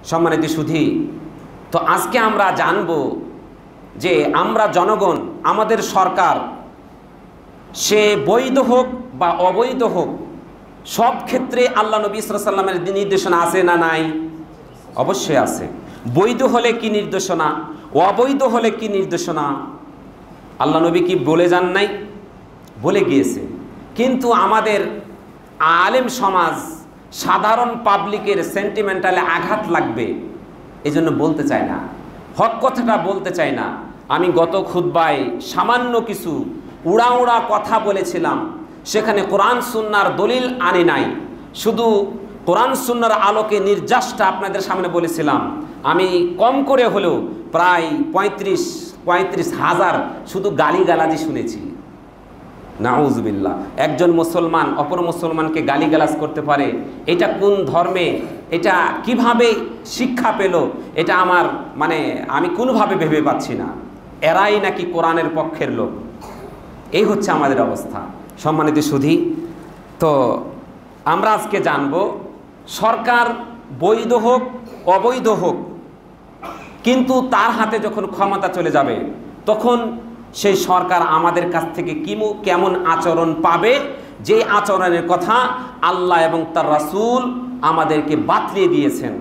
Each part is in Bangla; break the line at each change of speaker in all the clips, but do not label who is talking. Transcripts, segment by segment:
সম্মানিত সুধী, তো আজকে আমরা জানব যে আমরা জনগণ, আমাদের সরকার, সে বৈধ হোক বা অবৈধ হোক, সব ক্ষেত্রে আল্লাহ নবী সাল্লাল্লাহু আলাইহি ওয়াসাল্লামের নির্দেশনা আছে না নাই? অবশ্যই আছে। বৈধ হলে কি নির্দেশনা, অবৈধ হলে কি নির্দেশনা আল্লাহ নবী কি বলে যান নাই? বলে গিয়েছে। কিন্তু আমাদের আলেম সমাজ, সাধারণ পাবলিকের সেন্টিমেন্টালে আঘাত লাগবে, এজন্য বলতে চায় না, হক কথাটা বলতে চায় না। আমি গত খুতবায় সামান্য কিছু উড়া উড়া কথা বলেছিলাম, সেখানে কোরআন সুন্নাহর দলিল আনি নাই, শুধু কোরআন সুন্নাহর আলোকে নির্যাসটা আপনাদের সামনে বলেছিলাম। আমি কম করে হলেও প্রায় ৩৫,০০০ শুধু গালিগালাজি শুনেছি। নাউজুবিল্লাহ। একজন মুসলমান অপর মুসলমানকে গালিগালাজ করতে পারে, এটা কোন ধর্মে, এটা কিভাবে শিক্ষা পেল, এটা আমার আমি কোনোভাবে ভেবে পাচ্ছি না। এরাই নাকি কোরআনের পক্ষের লোক। এই হচ্ছে আমাদের অবস্থা। সম্মানিত সুধী, তো আমরা আজকে জানব সরকার বৈধ হোক অবৈধ হোক, কিন্তু তার হাতে যখন ক্ষমতা চলে যাবে তখন সেই সরকার আমাদের কাছ থেকে কেমন আচরণ পাবে, যে আচরণের কথা আল্লাহ এবং তার রাসূল আমাদেরকে বাতলিয়ে দিয়েছেন।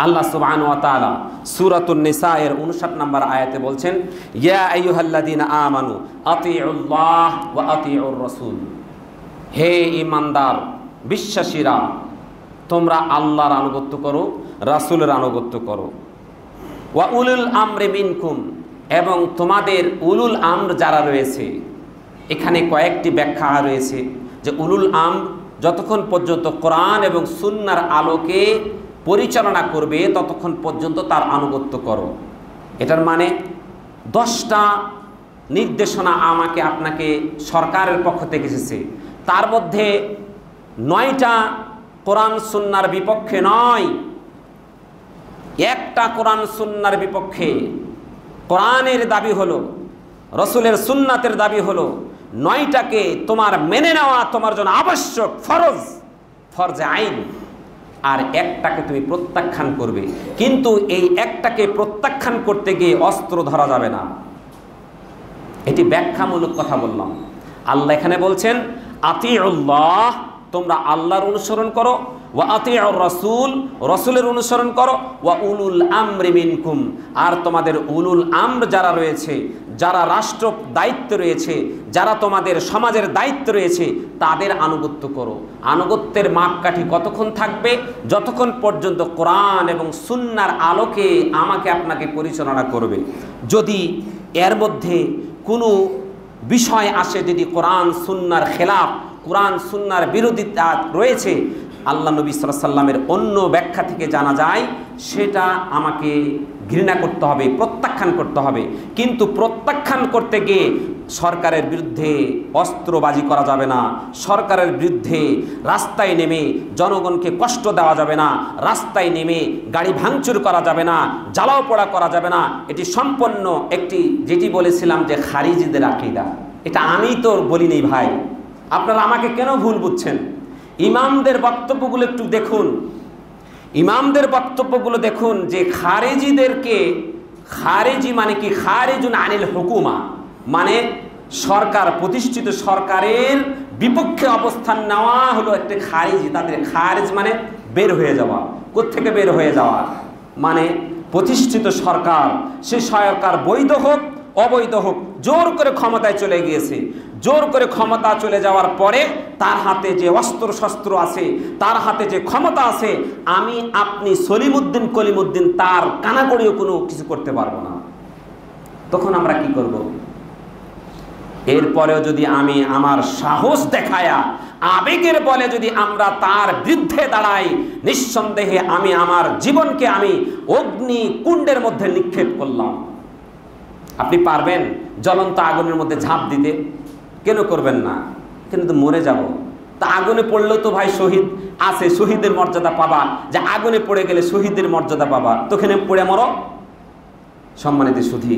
আল্লাহ সুবহানাহু ওয়া তাআলা সূরাতুন নিসা এর 59 নম্বর আয়াতে বলছেন, ইয়া আইয়ুহাল্লাযীনা আমানু আতিউল্লাহ ওয়া আতিউর রাসূল। হে ঈমানদার বিশ্বাসীরা, তোমরা আল্লাহর আনুগত্য করো, রাসূলের আনুগত্য করো। ওয়া উলুল আমরি মিনকুম, এবং তোমাদের উলুল আমর যারা রয়েছে, এখানে কয়েকটি ব্যাখ্যা রয়েছে যে উলুল আমর যতক্ষণ পর্যন্ত কোরআন এবং সুন্নাহর আলোকে পরিচালনা করবে ততক্ষণ পর্যন্ত তার আনুগত্য করো। এটার মানে 10টা নির্দেশনা আমাকে আপনাকে সরকারের পক্ষ থেকে এসেছে, তার মধ্যে 9টা কোরআন সুন্নাহর বিপক্ষে নয়, একটা কোরআন সুন্নাহর বিপক্ষে। কোরআনের দাবি হলো, রসুলের সুন্নাতের দাবি হলো 9টাকে তোমার মেনে নেওয়া তোমার জন্য আবশ্যক, ফরজে আইন, আর একটাকে তুমি প্রত্যাখ্যান করবে। কিন্তু এই একটাকে প্রত্যাখ্যান করতে গিয়ে অস্ত্র ধরা যাবে না। এটি ব্যাখ্যামূলক কথা বললাম। আল্লাহ এখানে বলছেন আতিউল্লাহ, তোমরা আল্লাহর অনুসরণ করো, ওয়া আতিউর রাসূল, রাসূলের অনুসরণ করো, ওয়া উলুল আমরি মিনকুম, আর তোমাদের উলুল আমর যারা রয়েছে, যারা রাষ্ট্র দায়িত্ব রয়েছে, যারা তোমাদের সমাজের দায়িত্ব রয়েছে, তাদের আনুগত্য করো। আনুগত্যের মাপকাঠি কতক্ষণ থাকবে? যতক্ষণ পর্যন্ত কোরআন এবং সুন্নাহর আলোকে আমাকে আপনাকে পরিচালনা করবে। যদি এর মধ্যে কোনো বিষয় আসে, যদি কোরআন সুন্নাহর খেলাফ, কোরআন সুন্নাহর বিরোধিতা রয়েছে, আল্লাহ নবী সাল্লাল্লাহু আলাইহি ওয়াসাল্লামের অন্য ব্যাখ্যা থেকে জানা যায়, সেটা আমাকে ঘৃণা করতে হবে, প্রত্যাখ্যান করতে হবে। কিন্তু প্রত্যাখ্যান করতে গিয়ে সরকারের বিরুদ্ধে অস্ত্রবাজি করা যাবে না, সরকারের বিরুদ্ধে রাস্তায় নেমে জনগণকে কষ্ট দেওয়া যাবে না, রাস্তায় নেমে গাড়ি ভাঙচুর করা যাবে না, জ্বালাও পোড়া করা যাবে না। এটি সম্পূর্ণ একটি, যেটি বলেছিলাম যে খারিজিদের আকীদা, এটা আমি তো বলিনি ভাই, আপনারা আমাকে কেন ভুল বুঝছেন? ইমামদের বক্তব্যগুলো একটু দেখুন, ইমামদের বক্তব্যগুলো দেখুন, যে খারেজিদেরকে, খারেজি মানে কি? খারিজুন আনিল হুকুমা, মানে সরকার, প্রতিষ্ঠিত সরকারের বিপক্ষে অবস্থান নেওয়া হলো একটা খারিজি। তাদের খারিজ মানে বের হয়ে যাওয়া। কোত্থেকে বের হয়ে যাওয়া? মানে প্রতিষ্ঠিত সরকার, সে সরকার বৈধ হোক অবৈধ হোক, জোর করে ক্ষমতায় চলে গিয়েছে। জোর করে ক্ষমতা চলে যাওয়ার পরে তার হাতে যে অস্ত্র শস্ত্র আছে, তার হাতে যে ক্ষমতা আছে, আমি আপনি সলিমুদ্দিন কলিমুদ্দিন তার কানাকড়িও কোনো কিছু করতে পারবো না। তখন আমরা কি করব? এরপরেও যদি আমি আমার সাহস দেখায়া আবেগের বলে যদি আমরা তার বিরুদ্ধে দাঁড়াই, নিঃসন্দেহে আমি আমার জীবনকে আমি অগ্নি কুণ্ডের মধ্যে নিক্ষেপ করলাম। আপনি পারবেন জ্বলন্ত আগুনের মধ্যে ঝাঁপ দিতে? কেন করবেন না? কিন্তু মরে যাব। তা আগুনে পড়লেও তো ভাই শহীদ আছে, শহীদের মর্যাদা পাবা, যে আগুনে পড়ে গেলে শহীদের মর্যাদা পাবা, তো ওখানে পড়ে মরো। সম্মানিত সুধী,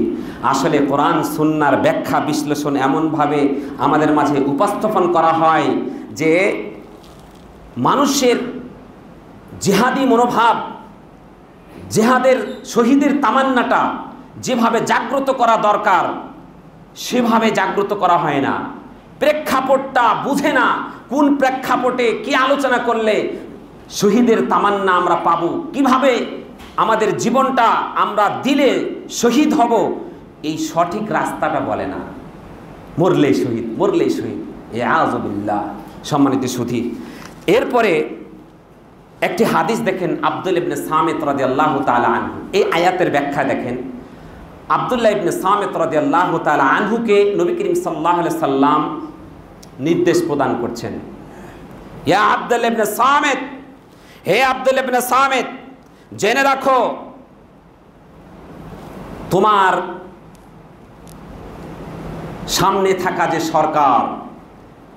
আসলে কোরআন সুন্নাহর ব্যাখ্যা বিশ্লেষণ এমনভাবে আমাদের মাঝে উপস্থাপন করা হয় যে মানুষের জিহাদি মনোভাব জিহাদের শহীদের তামান্নাটা যেভাবে জাগ্রত করা দরকার সেভাবে জাগ্রত করা হয় না। প্রেক্ষাপটটা বুঝে না, কোন প্রেক্ষাপটে কি আলোচনা করলে শহীদের তামান্না আমরা পাবো, কিভাবে আমাদের জীবনটা আমরা দিলে শহীদ হব, এই সঠিক রাস্তাটা বলে না। মরলেই শহীদ, মরলেই শহীদ, এ আযবিল্লাহ। সম্মানিত সুধী, এরপরে একটি হাদিস দেখেন, আব্দুল্লাহ ইবনে সামিত রাদিয়াল্লাহু তাআলা আনহু, এই আয়াতের ব্যাখ্যা দেখেন। আব্দুল্লাহ ইবনে সামিত রাদিয়াল্লাহু তাআলা আনহুকে নবী করিম সাল্লাল্লাহু আলাইহি সাল্লাম নির্দেশ প্রদান করছেন, ইয়া আব্দুল্লাহ ইবনে সামিত, হে আব্দুল্লাহ ইবনে সামিত, জেনে রাখো তোমার সামনে থাকা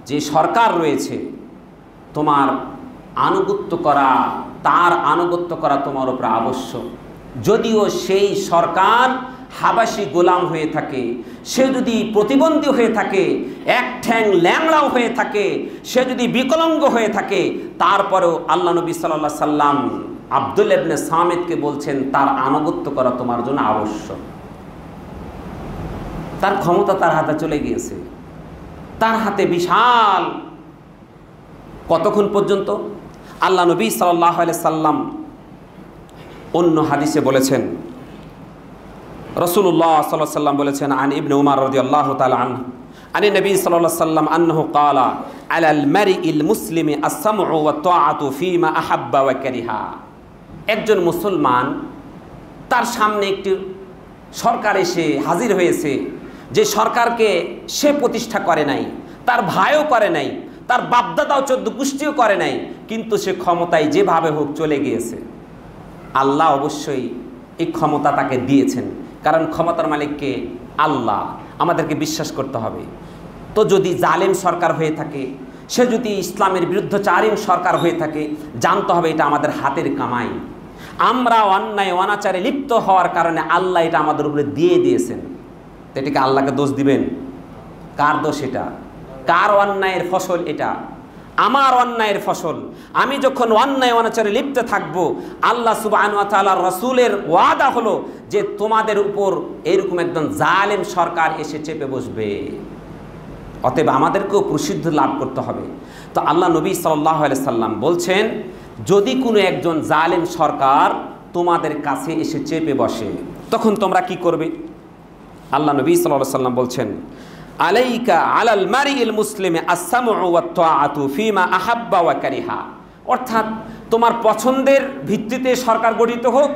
যে সরকার রয়েছে, তোমার আনুগত্য করা, তার আনুগত্য করা তোমার উপর আবশ্যক। যদিও সেই সরকার হাবাসি গোলাম হয়ে থাকে, সে যদি প্রতিবন্ধী হয়ে থাকে, এক ঠ্যাং ল্যাংড়াও হয়ে থাকে, সে যদি বিকলাঙ্গ হয়ে থাকে, তারপরেও আল্লাহ নবী সাল্লাল্লাহু আলাইহি সাল্লাম আব্দুল্লাহ ইবনে সামিতকে বলছেন তার আনুগত্য করা তোমার জন্য আবশ্যক। তার ক্ষমতা তার হাতে চলে গিয়েছে, তার হাতে বিশাল। কতক্ষণ পর্যন্ত? আল্লাহ নবী সাল্লাল্লাহু আলাইহি সাল্লাম অন্য হাদিসে বলেছেন, রাসূলুল্লাহ সাল্লাল্লাহু আলাইহি সাল্লাম বলেছেন, আন ইবনে উমর রাদিয়াল্লাহু তাআলা আনহু আনি নবী সাল্লাল্লাহু আলাইহি সাল্লাম আন্নাহু ক্বালা আলাল মারিইল মুসলিমি আস-সামউ ওয়া তাআতু ফীমা আহাব্বা ওয়া কারিহা। একজন মুসলমান, তার সামনে একটি সরকার এসে হাজির হয়েছে, যে সরকারকে সে প্রতিষ্ঠা করে নাই, তার ভাইও করে নাই, তার বাপদাদাও 14 গোষ্ঠীও করে নাই, কিন্তু সে ক্ষমতায় যেভাবে হোক চলে গিয়েছে। আল্লাহ অবশ্যই এই ক্ষমতা তাকে দিয়েছেন, কারণ ক্ষমতার মালিককে আল্লাহ, আমাদেরকে বিশ্বাস করতে হবে। তো যদি জালেম সরকার হয়ে থাকে, সে যদি ইসলামের বিরুদ্ধচারী সরকার হয়ে থাকে, জানতে হবে এটা আমাদের হাতের কামাই। আমরা অন্যায় অনাচারে লিপ্ত হওয়ার কারণে আল্লাহ এটা আমাদের উপরে দিয়ে দিয়েছেন। তো এটাকে আল্লাহকে দোষ দিবেন? কার দোষ এটা? কার অন্যায়ের ফসল এটা? আমার অন্যায়ের ফসল। আমি যখন অন্যায় অনাচারে লিপ্ত থাকব, আল্লাহ সুবহানাহু ওয়া তাআলার রাসূলের ওয়াদা হলো যে তোমাদের উপর এরকম একজন জালেম সরকার এসে চেপে বসবে। অতএব আমাদেরকেও প্রসিদ্ধ লাভ করতে হবে। তো আল্লাহ নবী সাল্লাল্লাহু আলাইহি সাল্লাম বলছেন, যদি কোনো একজন জালেম সরকার তোমাদের কাছে এসে চেপে বসে, তখন তোমরা কি করবে? আল্লাহ নবী সাল্লাল্লাহু আলাইহি সাল্লাম বলছেন, আলাইকা আলাল মারিইল মুসলিমি আস-সামউ ওয়া তাআতু ফীমা আহাব্বা ওয়া কারিহা। অর্থাৎ তোমার পছন্দের ভিত্তিতে সরকার গঠিত হোক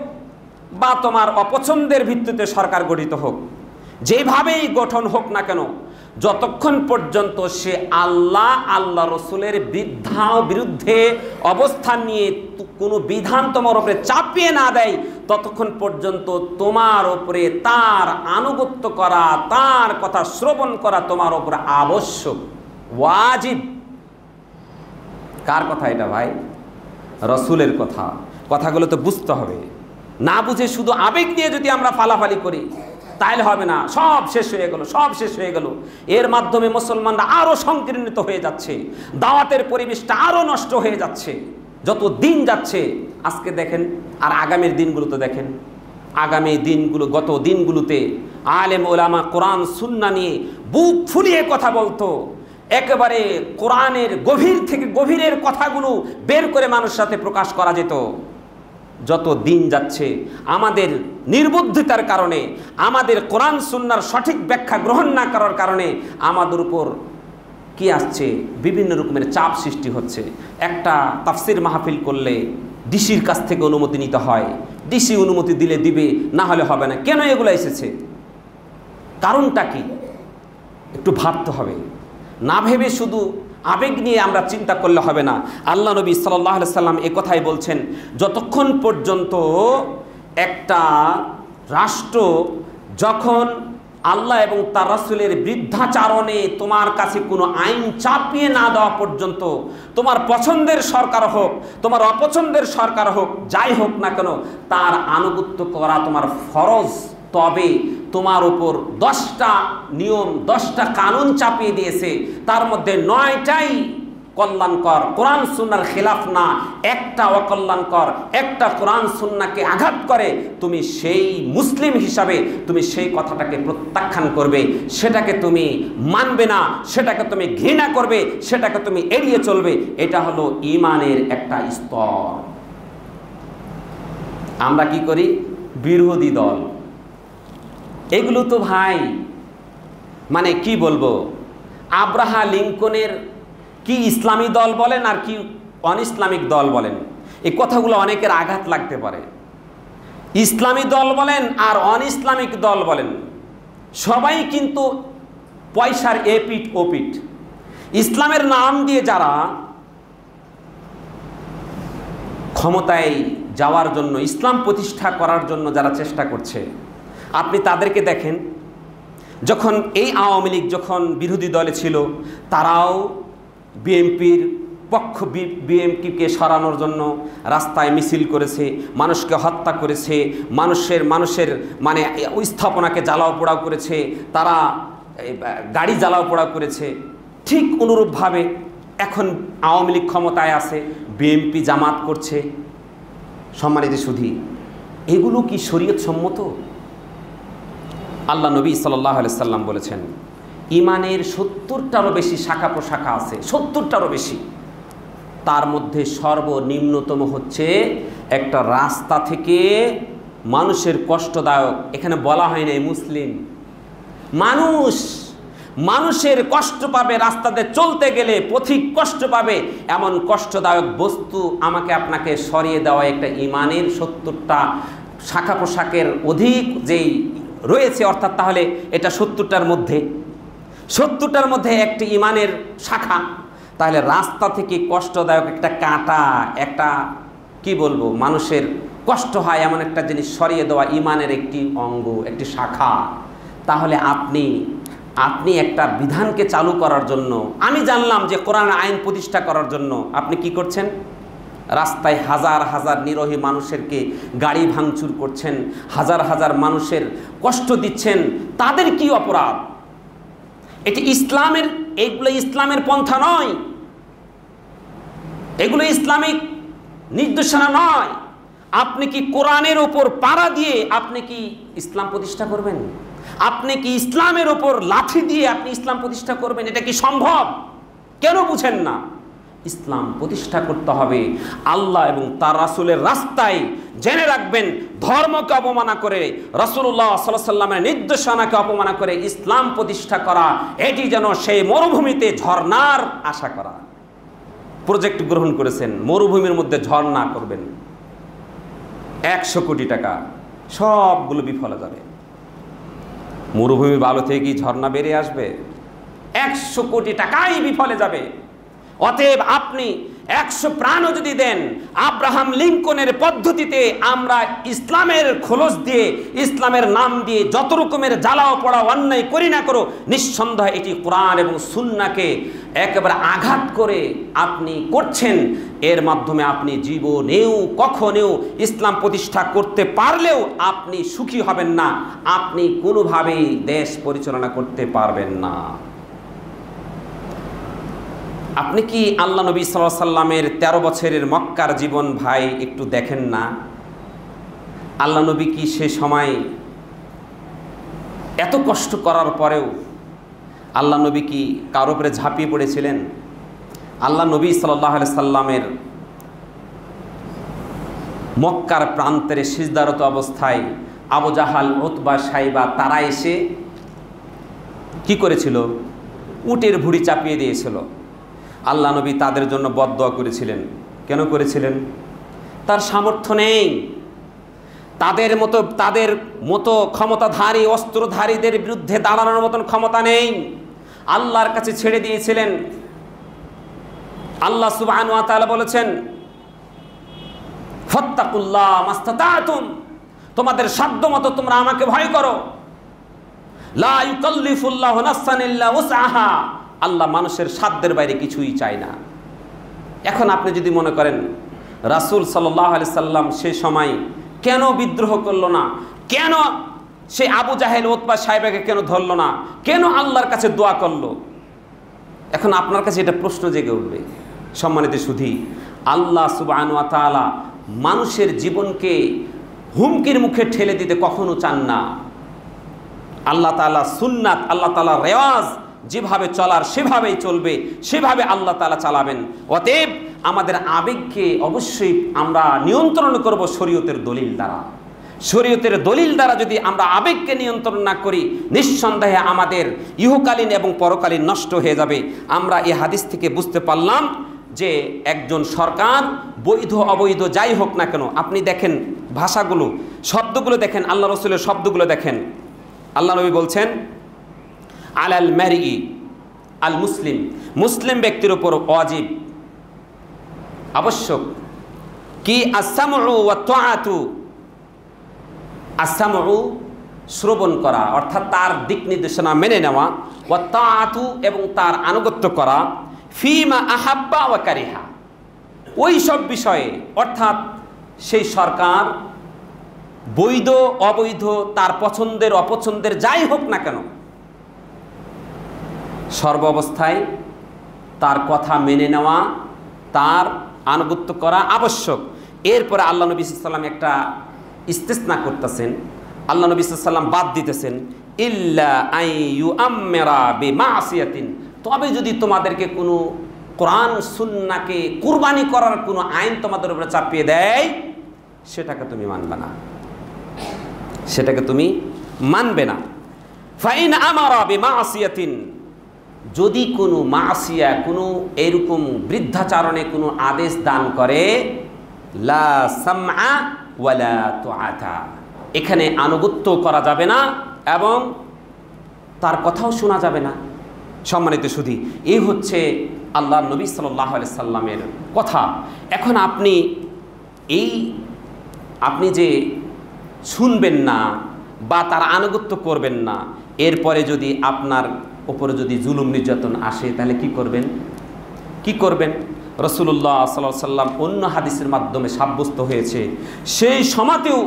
বা তোমার অপছন্দের ভিত্তিতে সরকার গঠিত হোক, যেভাবেই গঠন হোক না কেন, যতক্ষণ পর্যন্ত সে আল্লাহ রসুলের বিরুদ্ধে অবস্থান নিয়ে কোনো বিধান তোমার উপরে চাপিয়ে না দেয়, ততক্ষণ পর্যন্ত তোমার উপরে তার আনুগত্য করা, তার কথা শ্রবণ করা তোমার উপরে আবশ্যক, ওয়াজিব। কার কথা এটা ভাই? রসুলের কথা। কথাগুলো তো বুঝতে হবে। না বুঝে শুধু আবেগ নিয়ে যদি আমরা ফালাফালি করি তাহলে হবে না। সব শেষ হয়ে গেল, সব শেষ হয়ে গেল। এর মাধ্যমে মুসলমানরা আরও সংকীর্ণিত হয়ে যাচ্ছে, দাওয়াতের পরিবেশটা আরও নষ্ট হয়ে যাচ্ছে যত দিন যাচ্ছে। আজকে দেখেন, আর আগামীর দিনগুলোতে দেখেন, আগামী দিনগুলো, গত দিনগুলোতে আলেম ওলামা কোরআন সুন্নাহ নিয়ে বুক ফুলিয়ে কথা বলতো, একেবারে কোরআনের গভীর থেকে গভীরের কথাগুলো বের করে মানুষের সাথে প্রকাশ করা যেত। যত দিন যাচ্ছে আমাদের নির্বুদ্ধিতার কারণে, আমাদের কোরআন সুন্নাহর সঠিক ব্যাখ্যা গ্রহণ না করার কারণে আমাদের উপর কি আসছে? বিভিন্ন রকমের চাপ সৃষ্টি হচ্ছে। একটা তাফসির মাহফিল করলে ডিসির কাছ থেকে অনুমতি নিতে হয়, ডিসি অনুমতি দিলে দিবে, না হলে হবে না। কেন এগুলো এসেছে? কারণটা কি? একটু ভাবতে হবে। না ভেবে শুধু আবেগ নিয়ে আমরা চিন্তা করলে হবে না। আল্লাহ নবী সাল্লাল্লাহু আলাইহি সাল্লাম এ কথাই বলছেন, যতক্ষণ পর্যন্ত একটা রাষ্ট্র যখন আল্লাহ এবং তার রাসূলের বৃদ্ধাচারণে তোমার কাছে কোনো আইন চাপিয়ে না দেওয়া পর্যন্ত, তোমার পছন্দের সরকার হোক, তোমার অপছন্দের সরকার হোক, যাই হোক না কেন, তার আনুগত্য করা তোমার ফরজ। তবে তোমার উপর 10টা নিয়ম, 10টা কানুন চাপিয়ে দিয়েছে, তার মধ্যে 9টাই কল্যাণকর, কোরআন সুন্নাহর খেলাফ না, একটা অকল্যাণকর, একটা কোরআন সুন্নাহকে আঘাত করে, তুমি সেই মুসলিম হিসাবে তুমি সেই কথাটাকে প্রত্যাখ্যান করবে, সেটাকে তুমি মানবে না, সেটাকে তুমি ঘৃণা করবে, সেটাকে তুমি এড়িয়ে চলবে। এটা হলো ঈমানের একটা স্তর। আমরা কি করি? বিরোধী দল, এগুলো তো ভাই মানে কি বলবো, আব্রাহা লিঙ্কনের কি ইসলামী দল বলেন আর কি অন ইসলামিক দল বলেন, এই কথাগুলো অনেকের আঘাত লাগতে পারে। ইসলামী দল বলেন আর অন ইসলামিক দল বলেন, সবাই কিন্তু পয়সার এপিঠ ওপিঠ। ইসলামের নাম দিয়ে যারা ক্ষমতায় যাওয়ার জন্য, ইসলাম প্রতিষ্ঠা করার জন্য যারা চেষ্টা করছে, আপনি তাদেরকে দেখেন। যখন এই আওয়ামী লীগ যখন বিরোধী দলে ছিল, তারাও বিএনপির পক্ষ, বিএনপিকে সরানোর জন্য রাস্তায় মিছিল করেছে, মানুষকে হত্যা করেছে, মানুষের মানে স্থাপনাকে জ্বালাও পোড়াও করেছে, তারা গাড়ি জ্বালাও পোড়াও করেছে। ঠিক অনুরূপভাবে এখন আওয়ামী লীগ ক্ষমতায় আছে, বিএনপি জামাত করছে। সম্মানিত সুধী, এগুলো কি শরীয়ত সম্মত? আল্লাহ নবী সাল্লাল্লাহু আলাইহি সাল্লাম বলেছেন, ঈমানের 70টারও বেশি শাখা প্রশাখা আছে, 70টারও বেশি। তার মধ্যে সর্বনিম্নতম হচ্ছে একটা রাস্তা থেকে মানুষের কষ্টদায়ক, এখানে বলা হয় না মুসলিম, মানুষের কষ্ট পাবে, রাস্তাতে চলতে গেলে পথিক কষ্ট পাবে, এমন কষ্টদায়ক বস্তু আমাকে আপনাকে সরিয়ে দেওয়া একটা ঈমানের 70টা শাখা পোশাকের অধিক যেই রয়েছে, অর্থাৎ তাহলে এটা 70টার মধ্যে একটি ঈমানের শাখা। তাহলে রাস্তা থেকে কষ্টদায়ক একটা কাঁটা, একটা কি বলবো, মানুষের কষ্ট হয় এমন একটা জিনিস সরিয়ে দেওয়া ঈমানের একটি অঙ্গ, একটি শাখা। তাহলে আপনি একটা বিধানকে চালু করার জন্য, আমি জানলাম যে কোরআনের আইন প্রতিষ্ঠা করার জন্য আপনি কি করছেন? রাস্তায় হাজার হাজার নিরীহ মানুষেরকে গাড়ি ভাঙচুর করছেন, হাজার হাজার মানুষের কষ্ট দিচ্ছেন। তাদের কি অপরাধ? এটি এগুলো ইসলামের পন্থা নয়, এগুলো ইসলামিক নির্দেশনা নয়। আপনি কি কোরআনের ওপর পাড়া দিয়ে আপনি কি ইসলাম প্রতিষ্ঠা করবেন? আপনি কি ইসলামের ওপর লাঠি দিয়ে আপনি ইসলাম প্রতিষ্ঠা করবেন? এটা কি সম্ভব? কেন বুঝেন না? ইসলাম প্রতিষ্ঠা করতে হবে আল্লাহ এবং তার রাসূলের রাস্তায়। জেনে রাখবেন, ধর্মকে অবমাননা করে, রাসূলুল্লাহ সাল্লাল্লাহু আলাইহি ওয়াসাল্লামের নির্দেশনাকে অপমাননা করে ইসলাম প্রতিষ্ঠা করা, এটি যেন সেই মরুভূমিতে ঝর্ণার আশা করা। প্রজেক্ট গ্রহণ করেছেন, মরুভূমির মধ্যে ঝর্ণা করবেন, 100 কোটি টাকা, সবগুলো বিফলে যাবে। মরুভূমির বালু থেকে কি ঝর্ণা বেরিয়ে আসবে? 100 কোটি টাকাই বিফলে যাবে। অতএব আপনি 100 প্রাণও যদি দেন, আব্রাহাম লিঙ্কনের পদ্ধতিতে আমরা ইসলামের খোলস দিয়ে, ইসলামের নাম দিয়ে যত রকমের জ্বালাও পড়াও অন্যায় করি না করো, নিঃসন্দেহে এটি কোরআন এবং সুন্নাহকে একেবারে আঘাত করে আপনি করছেন। এর মাধ্যমে আপনি জীবনেও কখনেও ইসলাম প্রতিষ্ঠা করতে পারলেও আপনি সুখী হবেন না, আপনি কোনোভাবেই দেশ পরিচালনা করতে পারবেন না। আপনি কি আল্লাহ নবী সাল্লাল্লাহু আলাইহি সাল্লামের 13 বছরের মক্কার জীবন ভাই একটু দেখেন না? আল্লাহ নবী কি সে সময় এত কষ্ট করার পরেও আল্লাহ নবী কি কার উপরে ঝাঁপিয়ে পড়েছিলেন? আল্লাহ নবী সাল্লাল্লাহু আলাইহি সাল্লামের মক্কার প্রান্তরে সিজদারত অবস্থায় আবু জাহাল, উতবা, সাইবা তারা এসে কি করেছিল? উটের ভুঁড়ি চাপিয়ে দিয়েছিল। আল্লাহ নবী তাদের জন্য বদদোয়া করেছিলেন। কেন করেছিলেন? তার সামর্থ্য নেই, তাদের মতো ক্ষমতাধারী অস্ত্রধারীদের বিরুদ্ধে দাঁড়ানোর মতন ক্ষমতা নেই। আল্লাহর কাছে ছেড়ে দিয়েছিলেন। আল্লাহ সুবহানাহু ওয়া তাআলা বলেছেন, ফাত্তাকুল্লাহ মাস্তাতাতুম, তোমাদের সাধ্যমতো তোমরা আমাকে ভয় করো। লা ইউকাল্লিফুল্লাহু নাফসান ইল্লা উসআহা, আল্লাহ মানুষের সাধ্যের বাইরে কিছুই চায় না। এখন আপনি যদি মনে করেন রাসূল সাল্লাল্লাহু আলাইহি সাল্লাম সে সময় কেন বিদ্রোহ করলো না, কেন সে আবু জাহেল, উতবা, সাইবাকে কেন ধরল না, কেন আল্লাহর কাছে দোয়া করলো, এখন আপনার কাছে এটা প্রশ্ন জেগে উঠবে। সম্মানিত সুধী, আল্লাহ সুবহানাহু ওয়া তাআলা মানুষের জীবনকে হুমকির মুখে ঠেলে দিতে কখনো চান না। আল্লাহ তাআলা সুন্নাত, আল্লাহ তাআলা রেওয়াজ, যেভাবে চলার সেভাবেই চলবে, সেভাবে আল্লাহ তাআলা চালাবেন। অতএব আমাদের আবেগকে অবশ্যই আমরা নিয়ন্ত্রণ করব শরীয়তের দলিল দ্বারা। শরীয়তের দলিল দ্বারা যদি আমরা আবেগকে নিয়ন্ত্রণ না করি, নিঃসন্দেহে আমাদের ইহকালীন এবং পরকালীন নষ্ট হয়ে যাবে। আমরা এই হাদিস থেকে বুঝতে পারলাম যে একজন সরকার বৈধ অবৈধ যাই হোক না কেন, আপনি দেখেন ভাষাগুলো, শব্দগুলো দেখেন, আল্লাহ রসুলের শব্দগুলো দেখেন। আল্লাহ নবী বলছেন আলাল মারই আল মুসলিম, মুসলিম ব্যক্তির উপর ওয়াজিব, আবশ্যক কি আসসামউ ওয়া তাআতু, আসসামউ শ্রবণ করা অর্থাৎ তার দিক নির্দেশনা মেনে নেওয়া, ওয়া তাআতু এবং তার আনুগত্য করা, ফিমা আহাব্বা ওয়া কারিহা, ওই সব বিষয়ে, অর্থাৎ সেই সরকার বৈধ অবৈধ তার পছন্দের অপছন্দের যাই হোক না কেন, সর্ব অবস্থায় তার কথা মেনে নেওয়া, তার আনুগত্য করা আবশ্যক। এরপরে আল্লাহ নবী সাল্লাল্লাহু আলাইহি ওয়াসাল্লাম একটা ইস্তিসনা করতেছেন, আল্লাহ নবী সাল্লাল্লাহু আলাইহি ওয়াসাল্লাম বাদ দিতেছেন, ইল্লা আইয়ুআম্মিরা বিমাসিয়াতিন, তবে যদি তোমাদেরকে কোনো কোরআন সুন্নাহকে কুরবানি করার কোনো আইন তোমাদের উপরে চাপিয়ে দেয়, সেটাকে তুমি মানবে না, সেটাকে তুমি মানবে না। ফাইন আমারা বিমাসিয়াতিন, যদি কোনো মাসিয়া, কোনো এরকম বৃদ্ধাচারণে কোনো আদেশ দান করে, লা সামআ ওয়ালা তুআতা, এখানে আনুগত্য করা যাবে না এবং তার কথাও শোনা যাবে না। সম্মানিত সুধী, এই হচ্ছে আল্লাহ নবী সাল্লাল্লাহু আলাইহি সাল্লামের কথা। এখন আপনি যে শুনবেন না বা তার আনুগত্য করবেন না, এরপরে যদি আপনার উপরে যদি জুলুম নির্যাতন আসে, তাহলে কি করবেন? রাসূলুল্লাহ সাল্লাল্লাহু আলাইহি সাল্লাম অন্য হাদিসের মাধ্যমে সাব্যস্ত হয়েছে, সেই সময়তেও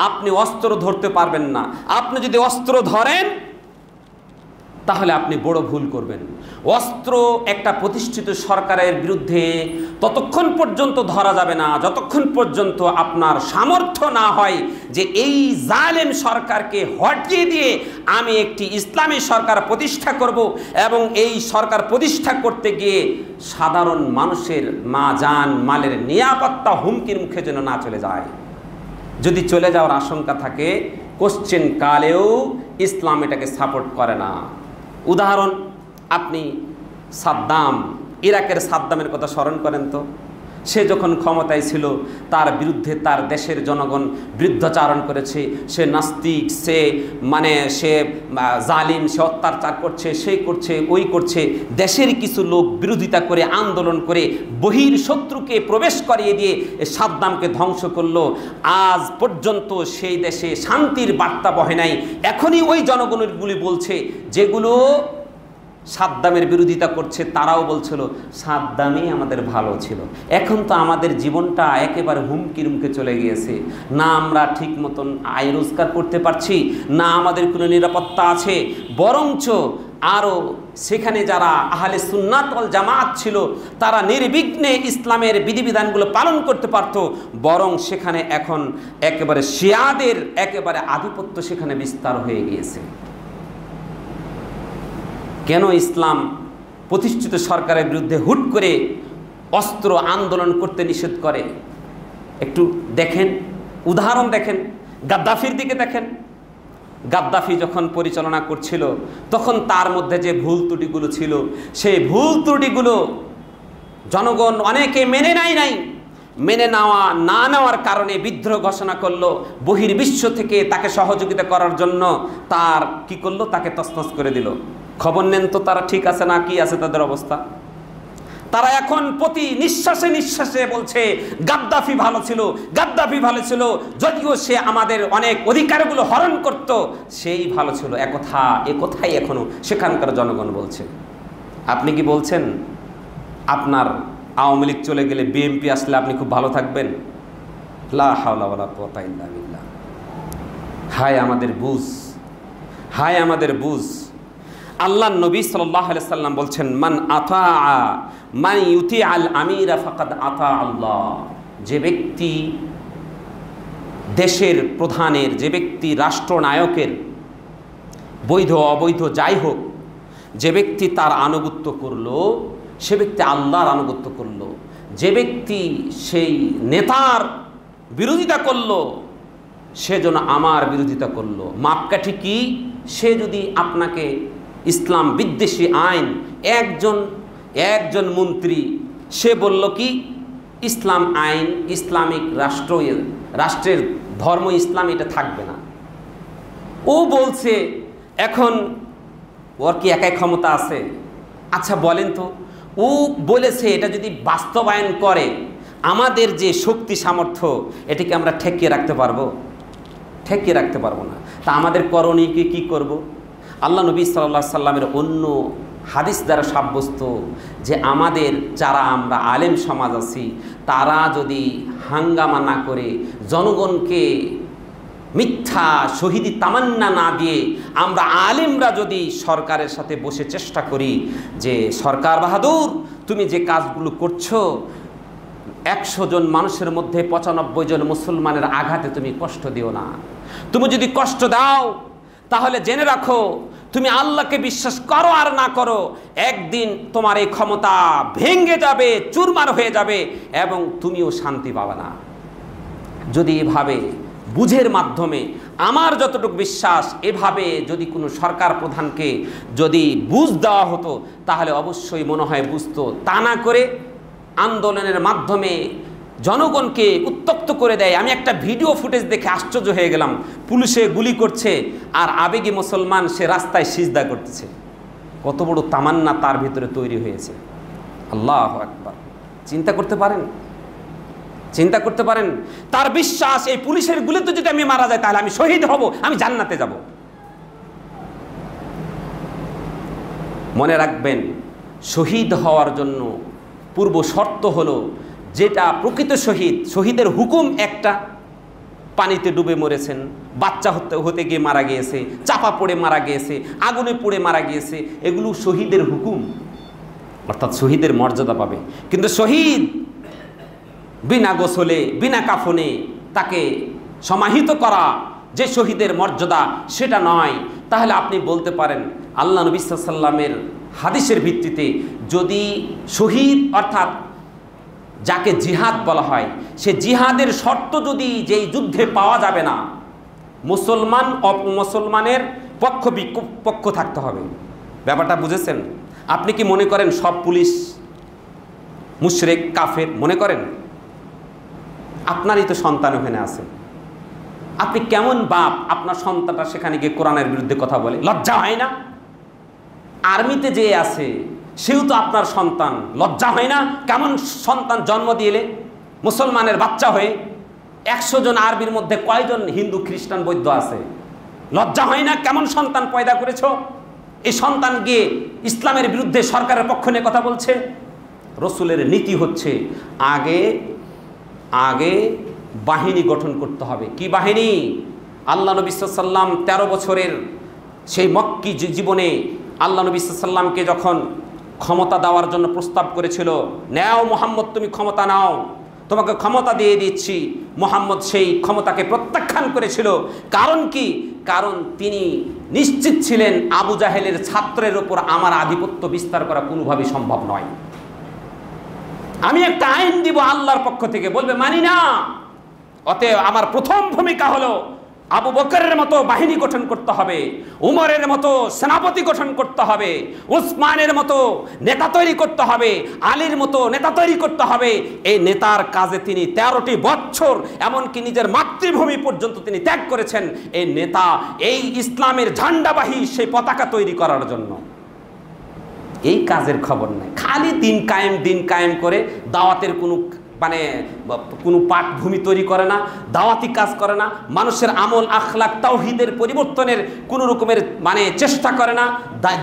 আপনি অস্ত্র ধরতে পারবেন না। আপনি যদি অস্ত্র ধরেন তাহলে আপনি বড় ভুল করবেন। অস্ত্র একটা প্রতিষ্ঠিত সরকারের বিরুদ্ধে ততক্ষণ পর্যন্ত ধরা যাবে না যতক্ষণ পর্যন্ত আপনার সামর্থ্য না হয় যে এই জালেম সরকারকে হটিয়ে দিয়ে আমি একটি ইসলামী সরকার প্রতিষ্ঠা করব, এবং এই সরকার প্রতিষ্ঠা করতে গিয়ে সাধারণ মানুষের জান মালের নিরাপত্তা হুমকির মুখে যেন না চলে যায়। যদি চলে যাওয়ার আশঙ্কা থাকে, কোশ্চেন কালেও ইসলাম এটাকে সাপোর্ট করে না। উদাহরণ, আপনি সাদ্দাম, ইরাকের সাদ্দামের কথা স্মরণ করেন তো। সে যখন ক্ষমতায় ছিল, তার বিরুদ্ধে তার দেশের জনগণ বিরুদ্ধাচারণ করেছে। সে নাস্তিক, সে জালিম, সে অত্যাচার করছে, সে করছে, ওই করছে। দেশের কিছু লোক বিরোধিতা করে, আন্দোলন করে বহির শত্রুকে প্রবেশ করিয়ে দিয়ে সাদ্দামকে ধ্বংস করলো। আজ পর্যন্ত সেই দেশে শান্তির বার্তা বহে নাই। এখনই ওই জনগণগুলি বলছে, যেগুলো সাদ্দামের বিরোধিতা করছে, তারাও বলছিল সাদ্দামই আমাদের ভালো ছিল। এখন তো আমাদের জীবনটা একেবারে হুমকির মুখে চলে গিয়েছে, না আমরা ঠিক মতন আয় রোজগার করতে পারছি, না আমাদের কোনো নিরাপত্তা আছে। বরঞ্চ আরও সেখানে যারা আহলে সুন্নাত ওয়াল জামাত ছিল, তারা নির্বিঘ্নে ইসলামের বিধিবিধানগুলো পালন করতে পারত। বরং সেখানে এখন একেবারে শিয়াদের একেবারে আধিপত্য সেখানে বিস্তার হয়ে গিয়েছে। কেন ইসলাম প্রতিষ্ঠিত সরকারের বিরুদ্ধে হুট করে অস্ত্র আন্দোলন করতে নিষেধ করে? একটু দেখেন, উদাহরণ দেখেন, গাদ্দাফির দিকে দেখেন। গাদ্দাফি যখন পরিচালনা করছিল, তখন তার মধ্যে যে ভুল ত্রুটিগুলো ছিল, সেই ভুল ত্রুটিগুলো জনগণ অনেকে মেনে নাই। মেনে না নেওয়ার কারণে বিদ্রোহ ঘোষণা করলো। বহির্বিশ্ব থেকে তাকে সহযোগিতা করার জন্য তার কি করলো, তাকে তছনছ করে দিল। খবর নেন তো তারা ঠিক আছে না কি আছে তাদের অবস্থা। তারা এখন প্রতি নিঃশ্বাসে নিঃশ্বাসে বলছে গাদ্দাফি ভালো ছিল, গাদ্দাফি ভালো ছিল, যদিও সে আমাদের অনেক অধিকারগুলো হরণ করত, সেই ভালো ছিল। এ কথাই এখনো সেখানকার জনগণ বলছে। আপনি কি বলছেন আপনার আওয়ামী লীগ চলে গেলে বিএনপি আসলে আপনি খুব ভালো থাকবেন? লা হাওলা ওয়ালা কুওয়াতা ইল্লা বিল্লাহ। হায় আমাদের বুঝ, হায় আমাদের বুঝ। আল্লাহ নবী সাল্লাল্লাহু আলাইহি সাল্লাম বলছেন, মান ইউতি আল আমিরা ফাকাদ আতা আল্লাহ। যে ব্যক্তি দেশের প্রধানের, যে ব্যক্তি রাষ্ট্রনায়কের, বৈধ অবৈধ যাই হোক, যে ব্যক্তি তার আনুগত্য করলো সে ব্যক্তি আল্লাহর আনুগত্য করলো। যে ব্যক্তি সেই নেতার বিরোধিতা করলো সে যেন আমার বিরোধিতা করলো। মাপকাঠি কি? সে যদি আপনাকে ইসলাম বিদ্বেষী আইন, একজন মন্ত্রী সে বলল কি ইসলাম আইন, ইসলামিক রাষ্ট্রের ধর্ম ইসলাম, এটা থাকবে না। ও বলছে, এখন ওর কি একাই ক্ষমতা আছে? আচ্ছা বলেন তো, ও বলেছে এটা যদি বাস্তবায়ন করে আমাদের যে শক্তি সামর্থ্য, এটাকে আমরা ঠেকিয়ে রাখতে পারবো? ঠেকিয়ে রাখতে পারবো না। তা আমাদের করণীয়কে কি করব? আল্লাহ নবী সাল্লাল্লাহু আলাইহি সাল্লামের অন্য হাদিস দ্বারা সাব্যস্ত যে আমাদের যারা আমরা আলেম সমাজ আছি তারা যদি হাঙ্গামা না করে, জনগণকে মিথ্যা শহীদি তামান্না না দিয়ে আমরা আলেমরা যদি সরকারের সাথে বসে চেষ্টা করি যে সরকার বাহাদুর তুমি যে কাজগুলো করছো, 100 জন মানুষের মধ্যে 95 জন মুসলমানের আঘাতে তুমি কষ্ট দিও না। তুমি যদি কষ্ট দাও তাহলে জেনে রাখো, তুমি আল্লাহকে বিশ্বাস করো আর না করো, একদিন তোমার এই ক্ষমতা ভেঙে যাবে, চুরমার হয়ে যাবে এবং তুমিও শান্তি পাবে না। যদি এভাবে বুঝের মাধ্যমে, আমার যতটুকু বিশ্বাস, এভাবে যদি কোনো সরকার প্রধানকে যদি বুঝ দেওয়া হতো তাহলে অবশ্যই মনে হয় বুঝতো। তা না করে আন্দোলনের মাধ্যমে জনগণকে উত্তপ্ত করে দেয়। আমি একটা ভিডিও ফুটেজ দেখে আশ্চর্য হয়ে গেলাম। পুলিশে গুলি করছে আর আবেগী মুসলমান সে রাস্তায় সিজদা করতেছে। কত বড় তামান্না তার ভিতরে তৈরি হয়েছে! আল্লাহু আকবার! চিন্তা করতে পারেন? চিন্তা করতে পারেন? তার বিশ্বাস এই পুলিশের গুলিতে যদি আমি মারা যাই তাহলে আমি শহীদ হব, আমি জান্নাতে যাব। মনে রাখবেন, শহীদ হওয়ার জন্য পূর্ব শর্ত হলো, যেটা প্রকৃত শহীদ, শহীদের হুকুম একটা, পানিতে ডুবে মরেছেন, বাচ্চা হতে গিয়ে মারা গিয়েছে, চাপা পড়ে মারা গিয়েছে, আগুনে পুড়ে মারা গিয়েছে, এগুলো শহীদের হুকুম, অর্থাৎ শহীদের মর্যাদা পাবে। কিন্তু শহীদ বিনা গোসলে, বিনা কাফনে তাকে সমাহিত করা যে শহীদের মর্যাদা, সেটা নয়। তাহলে আপনি বলতে পারেন আল্লাহ নবী সাল্লাল্লাহু আলাইহি সাল্লামের হাদিসের ভিত্তিতে যদি শহীদ অর্থাৎ যাকে জিহাদ বলা হয়, সে জিহাদের শর্ত যদি যেই যুদ্ধে পাওয়া যাবে না, মুসলমান অপমুসলমানের পক্ষ থাকতে হবে। ব্যাপারটা বুঝেছেন? আপনি কি মনে করেন সব পুলিশ মুশরিক কাফের? মনে করেন? আপনারই তো সন্তান ওখানে আছে। আপনি কেমন বাপ আপনার সন্তানটা সেখানে গিয়ে কোরআনের বিরুদ্ধে কথা বলে? লজ্জা হয় না? আর্মিতে যে আছে সেও তো আপনার সন্তান, লজ্জা হয় না? কেমন সন্তান জন্ম দিলে মুসলমানের বাচ্চা হয়ে? 100 জন আরবির মধ্যে কয়জন হিন্দু খ্রিস্টান বৌদ্ধ আছে? লজ্জা হয় না? কেমন সন্তান পয়দা করেছ? এই সন্তান গিয়ে ইসলামের বিরুদ্ধে সরকারের পক্ষ নিয়ে কথা বলছে। রসুলের নীতি হচ্ছে আগে বাহিনী গঠন করতে হবে। কি বাহিনী? আল্লাহ নবী সাল্লাল্লাহু আলাইহি সাল্লাম 13 বছরের সেই মক্কি জীবনে আল্লাহ নবী সাল্লাল্লাহু আলাইহি সাল্লামকে যখন ক্ষমতা দেওয়ার জন্য প্রস্তাব করেছিল, নাও মুহাম্মদ তুমি ক্ষমতা নাও, তোমাকে ক্ষমতা দিয়ে দিচ্ছি, মুহাম্মদ সেই ক্ষমতাকে প্রত্যাখ্যান করেছিল। কারণ কি? কারণ তিনি নিশ্চিত ছিলেন আবু জাহেলের ছাত্রের উপর আমার আধিপত্য বিস্তার করা কোনোভাবেই সম্ভব নয়। আমি একটা আইন দিব আল্লাহর পক্ষ থেকে, বলবে মানি না। অতএব আমার প্রথম ভূমিকা হলো আবু বকরের মতো বাহিনী গঠন করতে হবে, উমরের মতো সেনাপতি গঠন করতে হবে, উসমানের মতো নেতা তৈরি করতে হবে, আলীর মতো নেতা তৈরি করতে হবে। এই নেতার কাজে তিনি 13টি বছর, এমনকি নিজের মাতৃভূমি পর্যন্ত তিনি ত্যাগ করেছেন এই নেতা, এই ইসলামের ঝান্ডাবাহী সেই পতাকা তৈরি করার জন্য। এই কাজের খবর নাই, খালি দিন কায়েম করে দাওয়াতের কোনো পাঠভূমি তৈরি করে না, দাওয়াতি কাজ করে না, মানুষের আমল আখলাক তাওহীদের পরিবর্তনের কোনো রকমের চেষ্টা করে না,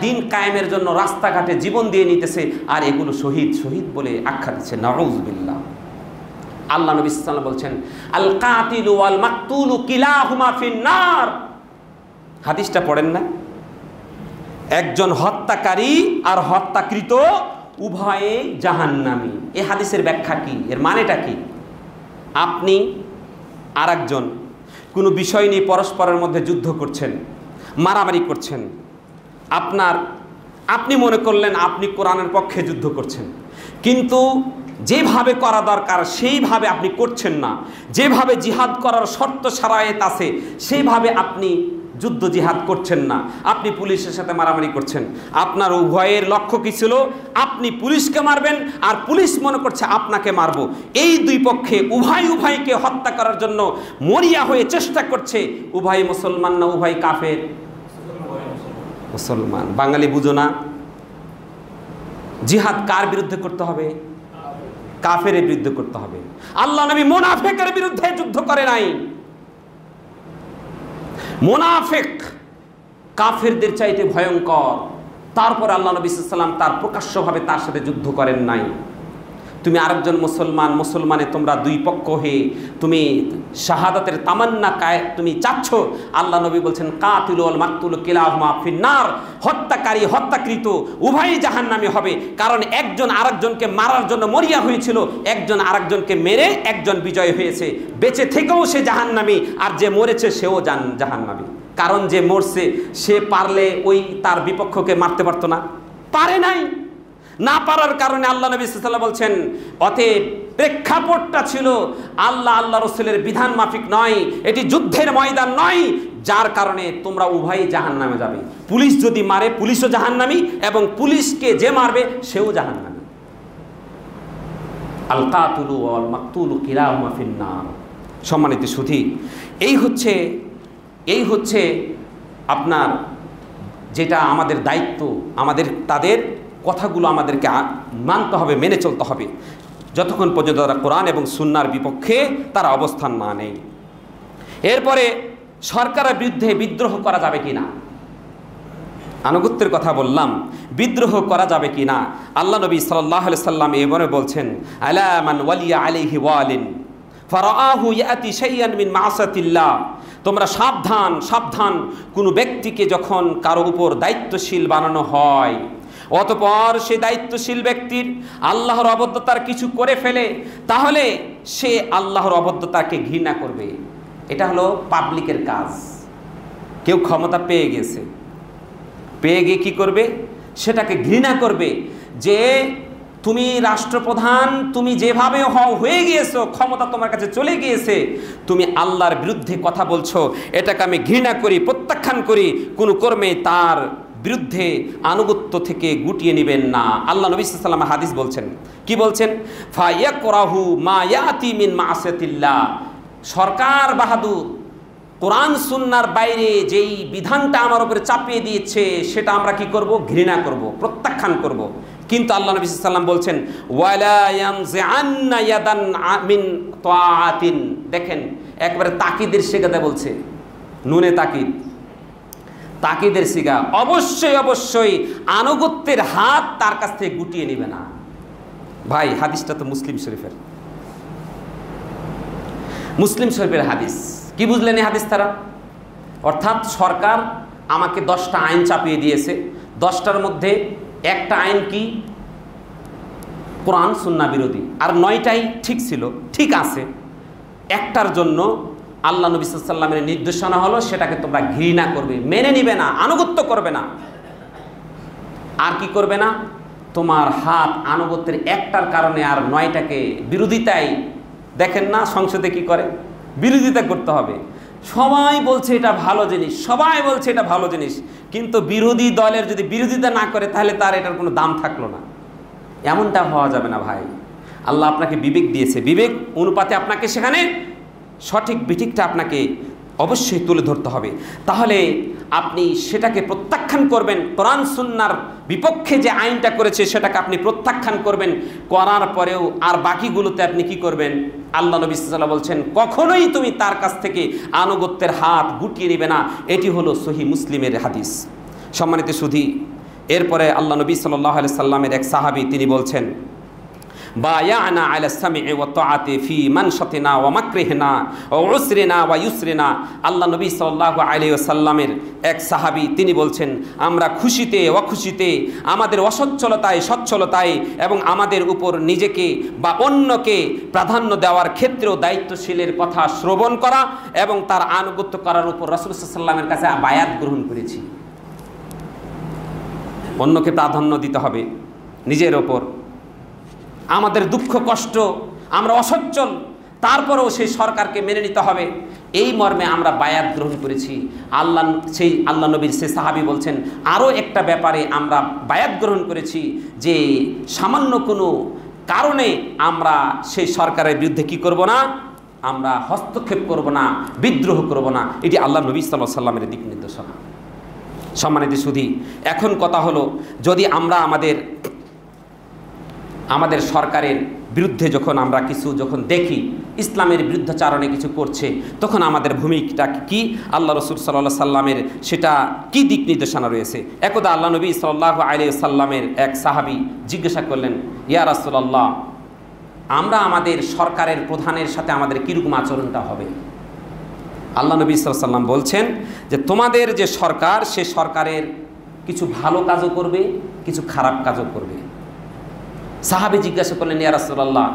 দিন কায়েমের জন্য রাস্তাঘাটে জীবন দিয়ে নিতেছে, আর এগুলো শহীদ বলে আখ্যা দিচ্ছে। নাউযুবিল্লাহ। আল্লাহ নবী সাল্লাল্লাহু আলাইহি ওয়াসাল্লাম বলছেন, আল কাতিলু ওয়াল মাকতুলু কিলাহুমা ফিন নার। হাদিসটা পড়েন না? একজন হত্যাকারী আর হত্যাকৃত উভয়ে জাহান্নামী। এই হাদিসের ব্যাখ্যা কি, এর মানেটা কি? আপনি আর একজন কোনো বিষয় নিয়ে পরস্পরের মধ্যে যুদ্ধ করছেন, মারামারি করছেন, আপনি মনে করলেন আপনি কোরআনের পক্ষে যুদ্ধ করছেন, কিন্তু যেভাবে করা দরকার সেইভাবে আপনি করছেন না, যেভাবে জিহাদ করার শর্ত শারায়েত আছে সেইভাবে আপনি যুদ্ধ জিহাদ করছেন না, আপনি পুলিশের সাথে মারামারি করছেন। আপনার উভয়ের লক্ষ্য কি ছিল? আপনি পুলিশকে মারবেন আর পুলিশ মনে করছে আপনাকে মারবো। এই দুই পক্ষে উভয়কে হত্যা করার জন্য মরিয়া হয়ে চেষ্টা করছে। উভয় মুসলমান না উভয় কাফের? মুসলমান। বাঙালি বুঝো না? জিহাদ কার বিরুদ্ধে করতে হবে? কাফের বিরুদ্ধে করতে হবে। আল্লাহ নবী মুনাফিকের বিরুদ্ধে যুদ্ধ করে নাই। মুনাফিক কাফেরদের চাইতে ভয়ঙ্কর, তারপর আল্লাহ নবী সাল্লাল্লাহু আলাইহি ওয়াসাল্লাম তার প্রকাশ্যভাবে তার সাথে যুদ্ধ করেন নাই। তুমি আরেকজন মুসলমানে তোমরা দুই পক্ষ হয়ে তুমি শাহাদাতের তামান্না তুমি চাচ্ছ। আল্লাহ নবী বলছেন কাতিলু ওয়াল মাকতুলু কিলাহুমা ফিন্নার, হত্যাকারী হত্যাকৃত উভয়ই জাহান্নামী হবে। কারণ একজন আরেকজনকে মারার জন্য মরিয়া হয়েছিল, একজন আরেকজনকে মেরে একজন বিজয় হয়েছে। বেঁচে থেকেও সে জাহান্নামী, আর যে মরেছে সেও জাহান্নামী। কারণ যে মরছে সে পারলে ওই তার বিপক্ষকে মারতে পারতো না, পারে নাই। না পারার কারণে আল্লাহ নবী সাল্লাল্লাহু আলাইহি ওয়াসাল্লাম বলছেন অতএব প্রেক্ষাপটটা ছিল আল্লাহ রসুলের বিধান মাফিক নয়, এটি যুদ্ধের ময়দান নয়, যার কারণে তোমরা উভয়ই জাহান্নামে যাবে। পুলিশ যদি মারে পুলিশও জাহান্নামী, এবং পুলিশকে যে মারবে সেও জাহান্নামী। আল কাতুলু ওয়াল মাকতুলু কিলাহুমা ফিন্নার। সম্মানিত সুধী, এই হচ্ছে আপনার যেটা আমাদের দায়িত্ব। আমাদের তাদের কথাগুলো আমাদেরকে মানতে হবে, মেনে চলতে হবে, যতক্ষণ পর্যন্ত তারা কোরআন এবং সুন্নাহর বিপক্ষে তারা অবস্থান না নেয়। এরপরে সরকারের বিরুদ্ধে বিদ্রোহ করা যাবে কি না? আনুগত্যের কথা বললাম, বিদ্রোহ করা যাবে কি না? আল্লাহ নবী সাল্লাল্লাহু আলাইহি সাল্লাম এবারে বলছেন আলা মান ওয়ালিয়া আলাইহি ওয়ালিন ফারাআহু ইয়াতি শাইয়ান মিন মাসাতিল্লাহ। তোমরা সাবধান, কোনো ব্যক্তিকে যখন কারো উপর দায়িত্বশীল বানানো হয়, অতঃপর সে দায়িত্বশীল ব্যক্তির আল্লাহর অবদ্ধতার কিছু করে ফেলে, তাহলে সে আল্লাহর অবদ্ধতাকে ঘৃণা করবে। এটা হলো পাবলিকের কাজ। কেউ ক্ষমতা পেয়ে গেছে, পেয়ে গিয়ে কী করবে? সেটাকে ঘৃণা করবে যে তুমি রাষ্ট্রপ্রধান, তুমি যেভাবে হয়ে গিয়েছো, ক্ষমতা তোমার কাছে চলে গিয়েছে, তুমি আল্লাহর বিরুদ্ধে কথা বলছো, এটাকে আমি ঘৃণা করি, প্রত্যাখ্যান করি। কোনো কর্মে তার বিরুদ্ধে আনুগত্য থেকে গুটিয়ে নেবেন না। আল্লাহ নবী সাল্লাল্লাহু আলাইহি ওয়াসাল্লাম হাদিস বলছেন, কি বলছেন? ফায়াকরাহু মা ইয়াতি মিন মাসাতিল্লাহ। সরকার বাহাদুর কোরআন সুন্নাহর বাইরে যেই বিধানটা আমার উপরে চাপিয়ে দিয়েছে সেটা আমরা কি করব? ঘৃণা করব, প্রত্যাখ্যান করব। কিন্তু আল্লাহ নবী সাল্লাল্লাহু আলাইহি ওয়াসাল্লাম বলছেন ওয়ালা ইয়ানজিআন্না ইয়াদান মিন তাআতিন। দেখেন, একবারে তাকিদের সিগাতে বলছে, নুনে তাকিদের সিগা। অবশ্যই আনুগত্যের হাত তার কাছ থেকে গুটিয়ে নেবে না। ভাই, হাদিসটা তো মুসলিম শরীফের হাদিস। কি বুঝলেন এই হাদিস তারা? অর্থাৎ সরকার আমাকে 10টা আইন চাপিয়ে দিয়েছে, 10টার মধ্যে একটা আইন কি? কোরআন সুন্নাহ বিরোধী, আর 9টাই ঠিক ছিল, ঠিক আছে। একটার জন্য আল্লাহ নবী সাল্লাল্লাহু আলাইহি ওয়াসাল্লামের নির্দেশনা হলো সেটাকে তোমরা ঘৃণা করবে, মেনে নিবে না, আনুগত্য করবে না। আর কি করবে না? তোমার হাত আনুগত্যের একটার কারণে আর 9টাকে বিরোধিতায়, দেখেন না সংসদে কি করে? বিরোধিতা করতে হবে। সবাই বলছে এটা ভালো জিনিস, কিন্তু বিরোধী দলের যদি বিরোধিতা না করে তাহলে তার এটার কোনো দাম থাকলো না। এমনটা হওয়া যাবে না ভাই। আল্লাহ আপনাকে বিবেক দিয়েছে, বিবেক অনুপাতে আপনাকে সেখানে সঠিক বিঠিকটা আপনাকে অবশ্যই তুলে ধরতে হবে। তাহলে আপনি সেটাকে প্রত্যাখ্যান করবেন। কোরআন সুন্নাহর বিপক্ষে যে আইনটা করেছে সেটাকে আপনি প্রত্যাখ্যান করবেন, করার পরেও আর বাকিগুলোতে আপনি কি করবেন? আল্লাহ নবী সাল্লাল্লাহু আলাইহি ওয়াসাল্লাম বলছেন কখনোই তুমি তার কাছ থেকে আনুগত্যের হাত গুটিয়ে নেবে না। এটি হলো সহিহ মুসলিমের হাদিস। সম্মানিত সুধী, এরপরে আল্লাহ নবী সাল্লাল্লাহু আলাইহি সাল্লামের এক সাহাবী তিনি বলছেন বায়ানা আলা সামি'i ওয়া তাআতি ফি মানশাতিনা ওয়া মাকরিহিনা ওয়া উসরিনা ওয়া ইউসরিনা। আল্লাহ নবী সাল্লাল্লাহু আলাইহি ওয়াসাল্লামের এক সাহাবী তিনি বলছেন, আমরা খুশিতে অখুশিতে, আমাদের অসচ্ছলতায় সচ্ছলতায় এবং আমাদের উপর নিজেকে বা অন্যকে প্রাধান্য দেওয়ার ক্ষেত্রেও দায়িত্বশীলের কথা শ্রবণ করা এবং তার আনুগত্য করার উপর রাসূল সাল্লাল্লাহু আলাইহি ওয়াসাল্লামের কাছে বায়াত গ্রহণ করেছি। অন্যকে প্রাধান্য দিতে হবে নিজের ওপর। আমাদের দুঃখ কষ্ট, আমরা অসচ্ছল, তারপরেও সেই সরকারকে মেনে নিতে হবে, এই মর্মে আমরা বায়াত গ্রহণ করেছি। আল্লাহ নবীর সে সাহাবী বলছেন, আরও একটা ব্যাপারে আমরা বায়াত গ্রহণ করেছি যে সামান্য কোনো কারণে আমরা সেই সরকারের বিরুদ্ধে কি করব না, আমরা হস্তক্ষেপ করব না, বিদ্রোহ করব না। এটি আল্লাহ নবী সাল্লাল্লাহু আলাইহি ওয়াসাল্লামের দিক নির্দেশনা। সম্মানিত সুধী, এখন কথা হলো, যদি আমরা আমাদের সরকারের বিরুদ্ধে আমরা যখন দেখি ইসলামের বিরুদ্ধাচারণে কিছু করছে, তখন আমাদের ভূমিকাটা কি, আল্লাহ রাসূল সাল্লাল্লাহু আলাইহি সাল্লামের সেটা কি দিক নির্দেশনা রয়েছে। একদা আল্লাহ নবী সাল্লাল্লাহু আলাইহি সাল্লামের এক সাহাবী জিজ্ঞাসা করলেন, ইয়া রাসূলুল্লাহ, আমরা আমাদের সরকারের প্রধানের সাথে আমাদের কীরকম আচরণটা হবে? আল্লাহ নবী সাল্লাল্লাহু আলাইহি সাল্লাম বলছেন যে তোমাদের যে সরকার, সে সরকারের কিছু ভালো কাজও করবে, কিছু খারাপ কাজও করবে। সাহাবী জিজ্ঞাসা করলেন, ইয়া রাসূলুল্লাহ,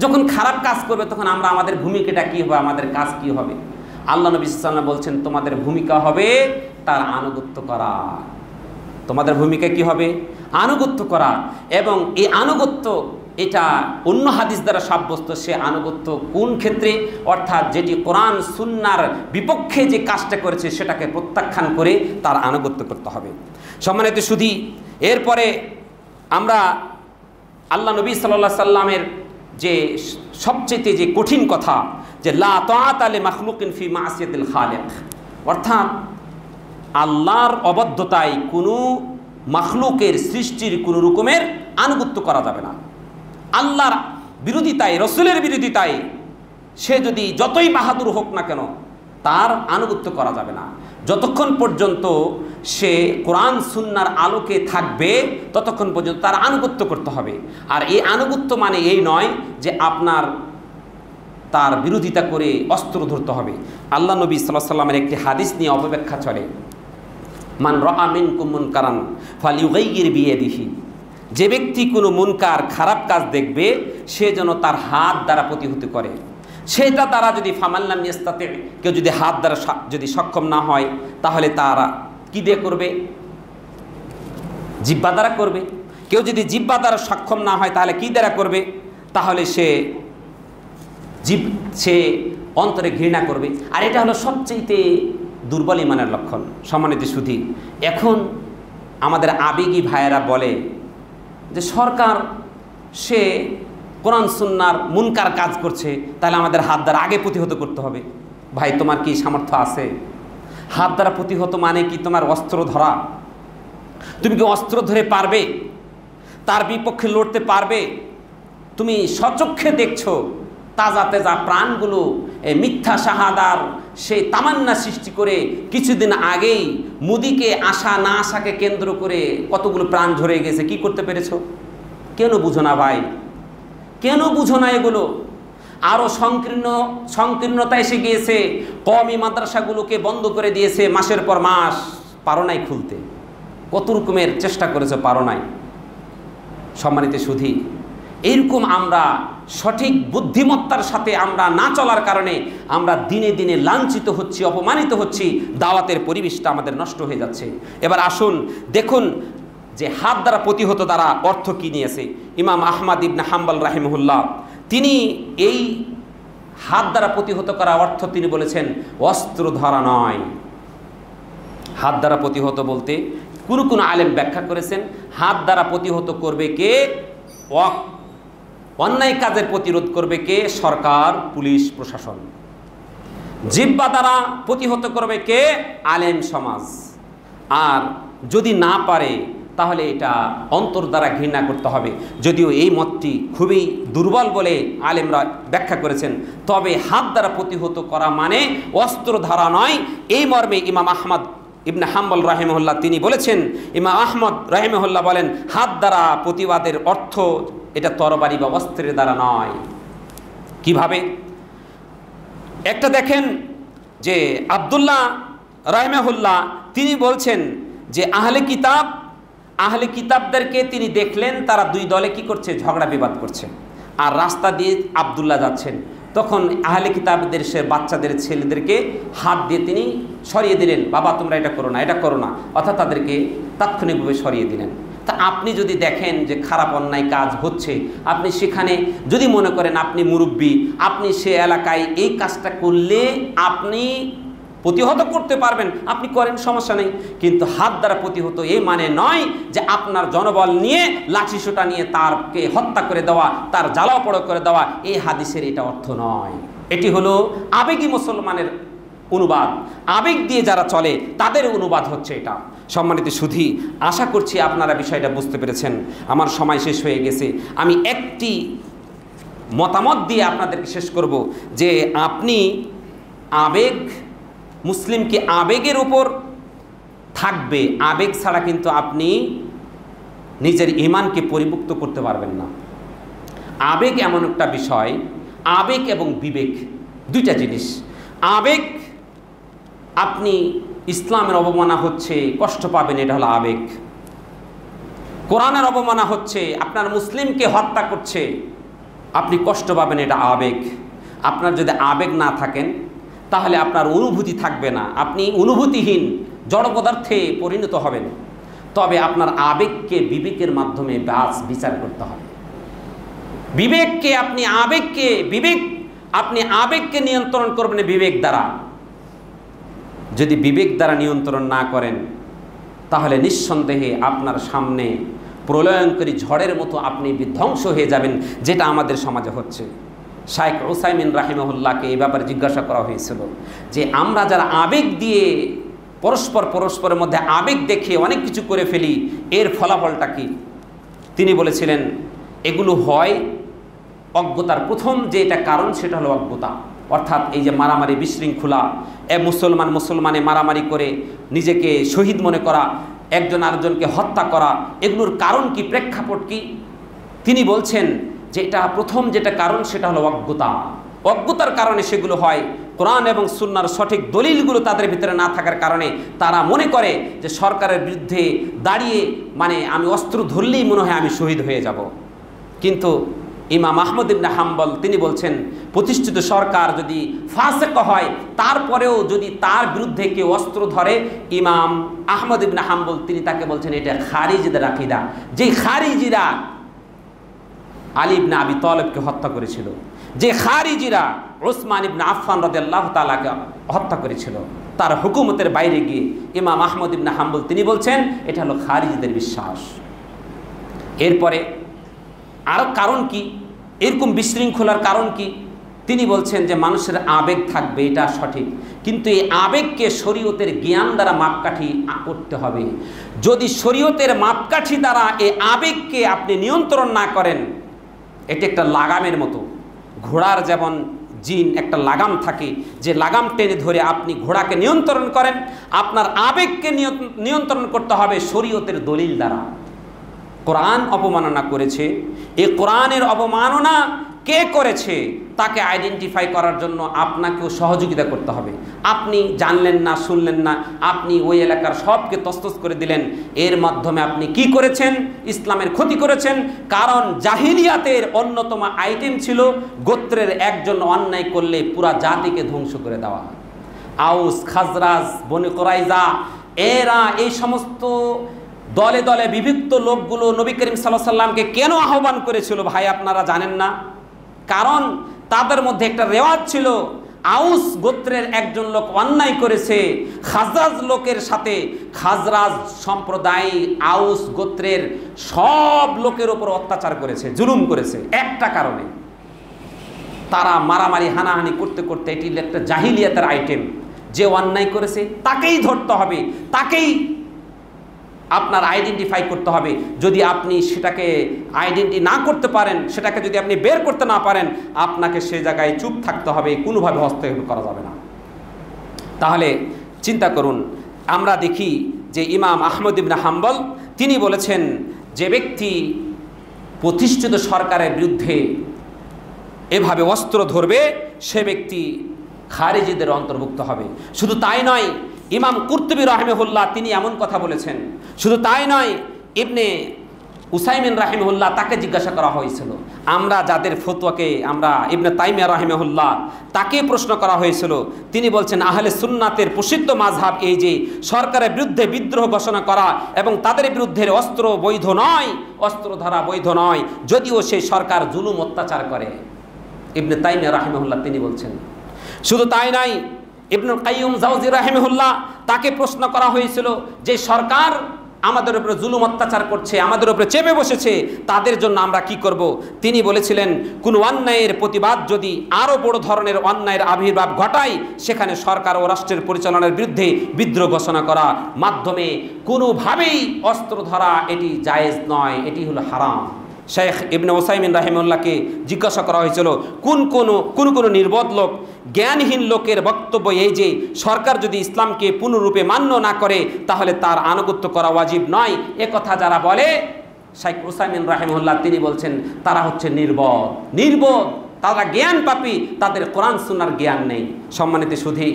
যখন খারাপ কাজ করবে তখন আমাদের ভূমিকাটা কী হবে, আমাদের কাজ কি হবে? আল্লাহ নবী সাল্লাল্লাহু আলাইহি ওয়াসাল্লাম বলছেন, তোমাদের ভূমিকা হবে তার আনুগত্য করা। তোমাদের ভূমিকা কি হবে? আনুগত্য করা। এবং এই আনুগত্য, এটা অন্য হাদিস দ্বারা সাব্যস্ত। সে আনুগত্য কোন ক্ষেত্রে? অর্থাৎ যেটি কোরআন সুন্নাহর বিপক্ষে যে কাজটা করেছে সেটাকে প্রত্যাখ্যান করে তার আনুগত্য করতে হবে। সম্মানিত সুধী, এরপরে আমরা আল্লাহ নবী সাল্লাল্লাহু আলাইহি সাল্লামের যে সবচেয়ে যে কঠিন কথা, যে লা তাআতা লি মাখলুকিন ফি মাসিয়াতিল খালিক, অর্থাৎ আল্লাহর অবাধ্যতায় কোনো মাখলুকের সৃষ্টির কোনো রকমের আনুগত্য করা যাবে না। আল্লাহর বিরোধিতায়, রসুলের বিরোধিতায় সে যদি যতই বাহাদুর হোক না কেন, তার আনুগত্য করা যাবে না। যতক্ষণ পর্যন্ত সে কোরআন সুন্নাহর আলোকে থাকবে ততক্ষণ পর্যন্ত তার আনুগত্য করতে হবে। আর এই আনুগত্য মানে এই নয় যে আপনার তার বিরোধিতা করে অস্ত্র ধরতে হবে। আল্লাহ নবী সাল্লাল্লাহু আলাইহি সাল্লামের একটি হাদিস নিয়ে অপব্যাখ্যা চলে, মান রাআ মিনকুম মুনকারান ফালিয়ুগাইয়ির বিয়াদিহি, যে ব্যক্তি কোনো মুনকার খারাপ কাজ দেখবে সে যেন তার হাত দ্বারা প্রতিহত করে। সেটা তারা যদি ফামাল্লাম ইয়াস্তাতি, কেউ যদি হাত দ্বারা যদি সক্ষম না হয়, তাহলে তারা কি দিয়ে করবে? জিহ্বা দ্বারা করবে। কেউ যদি জিহ্বা দ্বারা সক্ষম না হয় তাহলে কি দ্বারা করবে? তাহলে সে অন্তরে ঘৃণা করবে। আর এটা হলো সবচেয়ে দুর্বল ইমানের লক্ষণ। সম্মানিত সুধী, এখন আমাদের আবেগী ভাইয়েরা বলে যে সরকার সে কোরআন সুন্নাহর মুনকার কাজ করছে, তাহলে আমাদের হাত দ্বারা আগে প্রতিহত করতে হবে। ভাই, তোমার কি সামর্থ্য আছে? হাত দ্বারা প্রতিহত মানে কি তোমার অস্ত্র ধরা? তুমি কি অস্ত্র ধরে পারবে? তার বিপক্ষে লড়তে পারবে? তুমি স্বচক্ষে দেখছো তাজা তেজা প্রাণগুলো মিথ্যা শাহাদার সেই তামান্না সৃষ্টি করে কিছুদিন আগেই মোদিকে আসা না আসাকে কেন্দ্র করে কতগুলো প্রাণ ঝরে গেছে। কি করতে পেরেছো? কেন বুঝো না ভাই? কেন বুঝো না এগুলো? আরও সংকীর্ণতা এসে গিয়েছে। কওমি মাদ্রাসাগুলোকে বন্ধ করে দিয়েছে মাসের পর মাস। পারো নাই খুলতে। কত রকমের চেষ্টা করেছে, পারো নাই। সম্মানিত সুধী, এইরকম আমরা সঠিক বুদ্ধিমত্তার সাথে আমরা না চলার কারণে আমরা দিনে দিনে লাঞ্ছিত হচ্ছি, অপমানিত হচ্ছি, দাওয়াতের পরিবেশটা আমাদের নষ্ট হয়ে যাচ্ছে। এবার আসুন দেখুন যে হাত দ্বারা প্রতিহত দ্বারা অর্থ কী নিয়েছে। ইমাম আহমদ ইবনে হাম্বল রাহিমাহুল্লাহ তিনি এই হাত দ্বারা প্রতিহত করা অর্থ তিনি বলেছেন অস্ত্র ধরা নয়। হাত দ্বারা প্রতিহত বলতে কোন আলেম ব্যাখ্যা করেছেন হাত দ্বারা প্রতিহত করবে কে? অন্যায় কাজের প্রতিরোধ করবে কে? সরকার, পুলিশ, প্রশাসন। জিহ্বা দ্বারা প্রতিহত করবে কে? আলেম সমাজ। আর যদি না পারে তাহলে এটা অন্তর দ্বারা ঘৃণা করতে হবে। যদিও এই মতটি খুবই দুর্বল বলে আলেমরা ব্যাখ্যা করেছেন, তবে হাত দ্বারা প্রতিহত করা মানে অস্ত্র ধারা নয়। এই মর্মে ইমাম আহমদ ইবনে হাম্বল রাহিমাহুল্লাহ তিনি বলেছেন, ইমাম আহমদ রাহিমাহুল্লাহ বলেন, হাত দ্বারা প্রতিবাদের অর্থ এটা তরবারি বা অস্ত্রের দ্বারা নয়। কিভাবে? একটা দেখেন যে আব্দুল্লাহ রাহিমাহুল্লাহ তিনি বলছেন যে আহলে কিতাবদেরকে তিনি দেখলেন তারা দুই দলে কি করছে, ঝগড়া বিবাদ করছে, আর রাস্তা দিয়ে আব্দুল্লাহ যাচ্ছেন। তখন আহলে কিতাবদের সে বাচ্চাদের ছেলেদেরকে হাত দিয়ে তিনি সরিয়ে দিলেন, বাবা তোমরা এটা করো না, এটা করো না, অর্থাৎ তাদেরকে তাৎক্ষণিকভাবে সরিয়ে দিলেন। তা আপনি যদি দেখেন যে খারাপ অন্যায় কাজ হচ্ছে, আপনি সেখানে যদি মনে করেন আপনি মুরব্বী, আপনি সে এলাকায় এই কাজটা করলে আপনি প্রতিহত করতে পারবেন, আপনি করেন, সমস্যা নেই। কিন্তু হাত দ্বারা প্রতিহত এই মানে নয় যে আপনার জনবল নিয়ে লাঠিসোঁটা নিয়ে তারকে হত্যা করে দেওয়া, তার জ্বালাও পোড়া করে দেওয়া, এই হাদিসের এটা অর্থ নয়। এটি হলো আবেগী মুসলমানের অনুবাদ, আবেগ দিয়ে যারা চলে তাদের অনুবাদ হচ্ছে এটা। সম্মানিত সুধী, আশা করছি আপনারা বিষয়টা বুঝতে পেরেছেন। আমার সময় শেষ হয়ে গেছে, আমি একটি মতামত দিয়ে আপনাদেরকে শেষ করব যে আপনি মুসলিমকে আবেগের উপর থাকবে, আবেগ ছাড়া কিন্তু আপনি নিজের ঈমানকে পরিপুক্ত করতে পারবেন না। আবেগ এমন একটা বিষয়, আবেগ এবং বিবেক দুইটা জিনিস। আবেগ, আপনি ইসলামের অবমাননা হচ্ছে, কষ্ট পাবেন, এটা হলো আবেগ। কোরআনের অবমাননা হচ্ছে, আপনার মুসলিমকে হত্যা করছে, আপনি কষ্ট পাবেন, এটা আবেগ। আপনার যদি আবেগ না থাকেন তাহলে আপনার অনুভূতি থাকবে না, আপনি অনুভূতিহীন জড় পদার্থে পরিণত হবেন। তবে আপনার আবেগকে বিবেকের মাধ্যমে বিচার করতে হবে। আপনি আবেগকে নিয়ন্ত্রণ করবেন বিবেক দ্বারা। যদি বিবেক দ্বারা নিয়ন্ত্রণ না করেন তাহলে নিঃসন্দেহে আপনার সামনে প্রলয়ঙ্করী ঝড়ের মতো আপনি বিধ্বংস হয়ে যাবেন, যেটা আমাদের সমাজে হচ্ছে। শাইখ উসাইমিন রাহিমাহুল্লাহকে এই ব্যাপারে জিজ্ঞাসা করা হয়েছিল যে আমরা যারা আবেগ দিয়ে পরস্পরের মধ্যে আবেগ দেখে অনেক কিছু করে ফেলি, এর ফলাফলটা কি? তিনি বলেছিলেন এগুলো হয় অজ্ঞতার প্রথম যে এটা কারণ, সেটা হলো অজ্ঞতা। অর্থাৎ এই যে মারামারি, বিশৃঙ্খলা, মুসলমানে মারামারি করে নিজেকে শহীদ মনে করা, একজন আরেকজনকে হত্যা করা, এগুলোর কারণ কি, প্রেক্ষাপট কি? তিনি বলছেন যে এটা প্রথম যেটা কারণ সেটা হলো অজ্ঞতা। অজ্ঞতার কারণে সেগুলো হয়। কোরআন এবং সুন্নাহর সঠিক দলিলগুলো তাদের ভিতরে না থাকার কারণে তারা মনে করে যে সরকারের বিরুদ্ধে দাঁড়িয়ে মানে আমি অস্ত্র ধরলেই মনে হয় আমি শহীদ হয়ে যাব। কিন্তু ইমাম আহমদ ইবনে হাম্বল তিনি বলছেন প্রতিষ্ঠিত সরকার যদি ফাসেক হয় তারপরেও যদি তার বিরুদ্ধে কেউ অস্ত্র ধরে, ইমাম আহমদ ইবনে হাম্বল তিনি তাকে বলছেন এটা খারিজিদের আকীদা। যে খারিজিরা আলী ইবনে আবি তালেবকে হত্যা করেছিল, যে খারিজিরা উসমান ইবনে আফফান রাদিয়াল্লাহু তাআলাকে হত্যা করেছিল, তার হুকুমতের বাইরে গিয়ে ইমাম আহমদ ইবনে হাম্বল তিনি বলছেন এটা হলো খারিজিদের বিশ্বাস। এরপরে আর কারণ কি, এরকম বিশৃঙ্খলার কারণ কি? তিনি বলছেন যে মানুষের আবেগ থাকবে, এটা সঠিক, কিন্তু এই আবেগকে শরীয়তের জ্ঞান দ্বারা মাপকাঠি করতে হবে। যদি শরীয়তের মাপকাঠি দ্বারা এই আবেগকে আপনি নিয়ন্ত্রণ না করেন, এটা একটা লাগামের মতো। ঘোড়ার যেমন জিন একটা লাগাম থাকে, যে লাগাম টেনে ধরে আপনি ঘোড়াকে নিয়ন্ত্রণ করেন, আপনার আবেগকে নিয়ন্ত্রণ করতে হবে শরীয়তের দলিল দ্বারা। কোরআন অবমাননা করেছে, এই কোরআনের অবমাননা কে করেছে তাকে আইডেন্টিফাই করার জন্য আপনাকেও সহযোগিতা করতে হবে। আপনি জানলেন না, শুনলেন না, আপনি ওই এলাকার সবকে তছতছ করে দিলেন, এর মাধ্যমে আপনি কি করেছেন? ইসলামের ক্ষতি করেছেন। কারণ জাহিলিয়াতের অন্যতম আইটেম ছিল গোত্রের একজন অন্যায় করলে পুরা জাতিকে ধ্বংস করে দেওয়া। আউস, খাজরাজ, বনি কুরাইজা, এরা এই সমস্ত দলে দলে বিভক্ত লোকগুলো নবী করিম সাল্লাল্লাহু আলাইহি সাল্লামকে কেন আহ্বান করেছিল ভাই আপনারা জানেন না? কারণ তাদের মধ্যে একটা রেওয়াজ ছিল, আউস গোত্রের একজন লোক অন্যায় করেছে খাজরাজ লোকের সাথে, খাজরাজ সম্প্রদায় আউস গোত্রের সব লোকের উপর অত্যাচার করেছে, জুলুম করেছে। একটা কারণে তারা মারামারি হানাহানি করতে করতে, এটি একটা জাহিলিয়াতের আইটেম, যে অন্যায় করেছে তাকেই ধরতে হবে, তাকেই আপনার আইডেন্টিফাই করতে হবে। যদি আপনি সেটাকে আইডেন্টি না করতে পারেন, সেটাকে যদি আপনি বের করতে না পারেন, আপনাকে সে জায়গায় চুপ থাকতে হবে, কোনোভাবে হস্তক্ষেপ করা যাবে না। তাহলে চিন্তা করুন, আমরা দেখি যে ইমাম আহমদ ইবনে হাম্বল তিনি বলেছেন যে ব্যক্তি প্রতিষ্ঠিত সরকারের বিরুদ্ধে এভাবে অস্ত্র ধরবে সে ব্যক্তি খারিজিদের অন্তর্ভুক্ত হবে। শুধু তাই নয়, ইমাম কুরতুবী রাহিমাহুল্লাহ তিনি এমন কথা বলেছেন। শুধু তাই নয়, ইবনে উসাইমিন রাহিমাহুল্লাহ তাকে জিজ্ঞাসা করা হয়েছিল, আমরা যাদের ফতোয়াকে আমরা ইবনে তাইমিয়া রাহিমাহুল্লাহ তাকে প্রশ্ন করা হয়েছিল, তিনি বলছেন আহলে সুন্নাতের প্রসিদ্ধ মাযহাব এই যে সরকারের বিরুদ্ধে বিদ্রোহ ঘোষণা করা এবং তাদের বিরুদ্ধে অস্ত্র বৈধ নয়, অস্ত্র ধরা বৈধ নয়, যদিও সেই সরকার জুলুম অত্যাচার করে। ইবনে তাইমিয়া রাহিমাহুল্লাহ তিনি বলছেন। শুধু তাই নয়, ইবনুল কাইয়্যুম জাওজি রাহিমাহুল্লাহ তাকে প্রশ্ন করা হয়েছিল যে সরকার আমাদের উপরে জুলুম অত্যাচার করছে, আমাদের উপরে চেপে বসেছে, তাদের জন্য আমরা কি করব? তিনি বলেছিলেন কোন অন্যায়ের প্রতিবাদ যদি আরও বড় ধরনের অন্যায়ের আবির্ভাব ঘটায় সেখানে সরকার ও রাষ্ট্রের পরিচালনার বিরুদ্ধে বিদ্রোহ ঘোষণা করা মাধ্যমে কোনোভাবেই অস্ত্র ধরা এটি জায়েজ নয়, এটি হলো হারাম। শেখ ইবনে উসাইমিন রাহিমাহুল্লাহকে জিজ্ঞাসা করা হয়েছিল কোন নির্বোধ লোক জ্ঞানহীন লোকের বক্তব্য এই যে সরকার যদি ইসলামকে পূর্ণরূপে মান্য না করে তাহলে তার আনুগত্য করা ওয়াজিব নয়, এ কথা যারা বলে শেখ উসাইমিন রাহিমাহুল্লাহ তিনি বলছেন তারা হচ্ছে নির্বোধ, তারা জ্ঞান পাপী, তাদের কোরআন সুন্নাহর জ্ঞান নেই। সম্মানিত সুধী,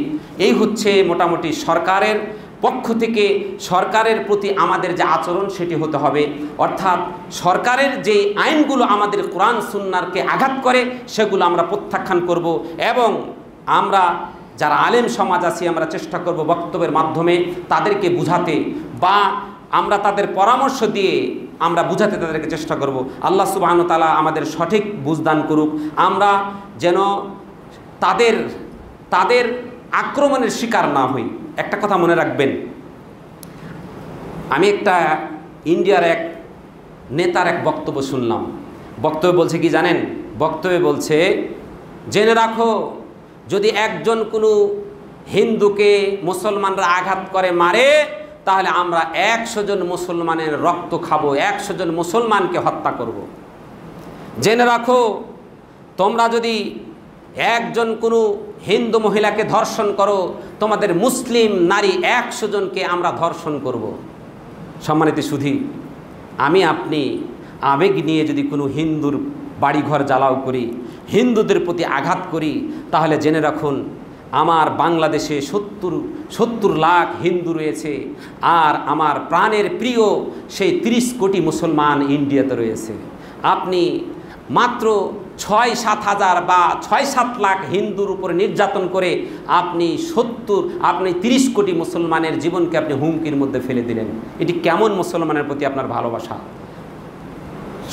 এই হচ্ছে মোটামুটি সরকারের পক্ষ থেকে সরকারের প্রতি আমাদের যে আচরণ সেটি হতে হবে, অর্থাৎ সরকারের যে আইনগুলো আমাদের কোরআন সুন্নাহকে আঘাত করে সেগুলো আমরা প্রত্যাখ্যান করব এবং আমরা যারা আলেম সমাজ আছি আমরা চেষ্টা করব বক্তব্যের মাধ্যমে তাদেরকে বুঝাতে বা আমরা তাদের পরামর্শ দিয়ে আমরা বুঝাতে তাদেরকে চেষ্টা করব। আল্লাহ সুবহানাহু ওয়া তাআলা আমাদের সঠিক বুঝদান করুক, আমরা যেন তাদের আক্রমণের শিকার না হই। একটা কথা মনে রাখবেন, আমি একটা ইন্ডিয়ার এক নেতার এক বক্তব্য শুনলাম। বক্তব্য বলছে কি জানেন? বক্তব্যে বলছে জেনে রাখো যদি একজন কোনো হিন্দুকে মুসলমানরা আঘাত করে মারে তাহলে আমরা 100 জন মুসলমানের রক্ত খাবো, 100 জন মুসলমানকে হত্যা করব। জেনে রাখো তোমরা যদি একজন কোনো হিন্দু মহিলাকে ধর্ষণ করো তোমাদের মুসলিম নারী 100 জনকে আমরা ধর্ষণ করব। সম্মানিত সুধী, আমি আপনি আবেগ নিয়ে যদি কোনো হিন্দুর বাড়িঘর জ্বালাও করি, হিন্দুদের প্রতি আঘাত করি, তাহলে জেনে রাখুন আমার বাংলাদেশে 70 লাখ হিন্দু রয়েছে আর আমার প্রাণের প্রিয় সেই 30 কোটি মুসলমান ইন্ডিয়াতে রয়েছে। আপনি মাত্র 6-7 হাজার বা 6-7 লাখ হিন্দুর উপরে নির্যাতন করে আপনি 30 কোটি মুসলমানের জীবনকে আপনি হুমকির মধ্যে ফেলে দিলেন। এটি কেমন মুসলমানের প্রতি আপনার ভালোবাসা?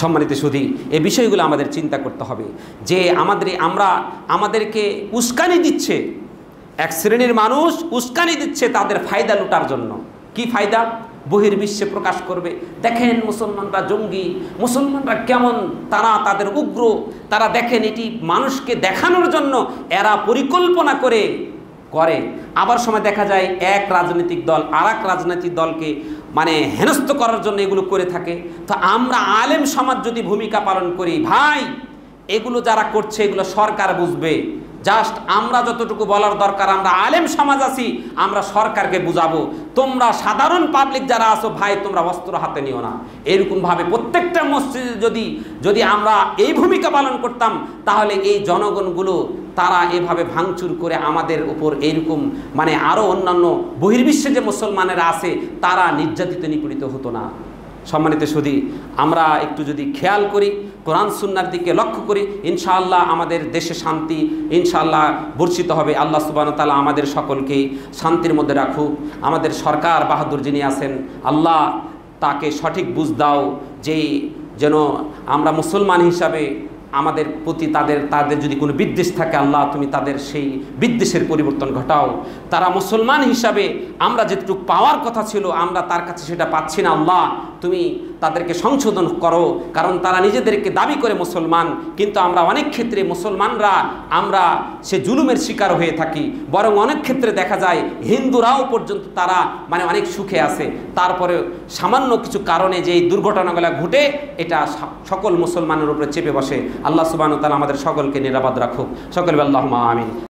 সম্মানিত সুধী, এই বিষয়গুলো আমাদের চিন্তা করতে হবে যে আমাদেরকে উস্কানি দিচ্ছে, এক শ্রেণীর মানুষ উস্কানি দিচ্ছে তাদের ফায়দা লুটার জন্য। কি ফায়দা? বহির্বিশ্বে প্রকাশ করবে, দেখেন মুসলমানরা জঙ্গি, মুসলমানরা কেমন, তাদের উগ্র, তারা দেখেন, এটি মানুষকে দেখানোর জন্য এরা পরিকল্পনা করে। আবার সময় দেখা যায় এক রাজনৈতিক দল আর এক রাজনৈতিক দলকে হেনস্থ করার জন্য এগুলো করে থাকে। তো আমরা আলেম সমাজ যদি ভূমিকা পালন করি, ভাই এগুলো যারা করছে এগুলো সরকার বুঝবে, জাস্ট আমরা যতটুকু বলার দরকার আমরা আলেম সমাজ আছি আমরা সরকারকে বুঝাবো। তোমরা সাধারণ পাবলিক যারা আছো ভাই তোমরা অস্ত্র হাতে নিও না। এরকমভাবে প্রত্যেকটা মসজিদে যদি আমরা এই ভূমিকা পালন করতাম তাহলে এই জনগণগুলো তারা এভাবে ভাঙচুর করে আমাদের উপর এইরকম আরও অন্যান্য বহির্বিশ্বে যে মুসলমানেরা আছে তারা নির্যাতিত নিপীড়িত হতো না। সম্মানিত সুধী, আমরা একটু যদি খেয়াল করি, কোরআন সুন্নাহর দিকে লক্ষ্য করি, ইনশাআল্লাহ আমাদের দেশে শান্তি ইনশাআল্লাহ বর্ষিত হবে। আল্লাহ সুবহানাহু ওয়া তাআলা আমাদের সকলকে শান্তির মধ্যে রাখুক। আমাদের সরকার বাহাদুর যিনি আছেন আল্লাহ তাকে সঠিক বুঝ দাও যেন আমরা মুসলমান হিসাবে আমাদের প্রতি তাদের যদি কোনো বিদ্বেষ থাকে আল্লাহ তুমি তাদের সেই বিদ্বেষের পরিবর্তন ঘটাও। তারা মুসলমান হিসাবে আমরা যেটুকু পাওয়ার কথা ছিল আমরা তার কাছে সেটা পাচ্ছি না, আল্লাহ তুমি তাদেরকে সংশোধন করো। কারণ তারা নিজেদেরকে দাবি করে মুসলমান, কিন্তু আমরা অনেক ক্ষেত্রে মুসলমানরা আমরা সে জুলুমের শিকার হয়ে থাকি। বরং অনেক ক্ষেত্রে দেখা যায় হিন্দুরাও পর্যন্ত তারা অনেক সুখে আছে, তারপরে সামান্য কিছু কারণে যে এই দুর্ঘটনাগুলো ঘটে এটা সকল মুসলমানের উপরে চেপে বসে। আল্লাহ সুবহানাহু ওয়া তাআলা আমাদের সকলকে নিরাপদ রাখুক। সকলে আল্লাহুম্মা আমিন।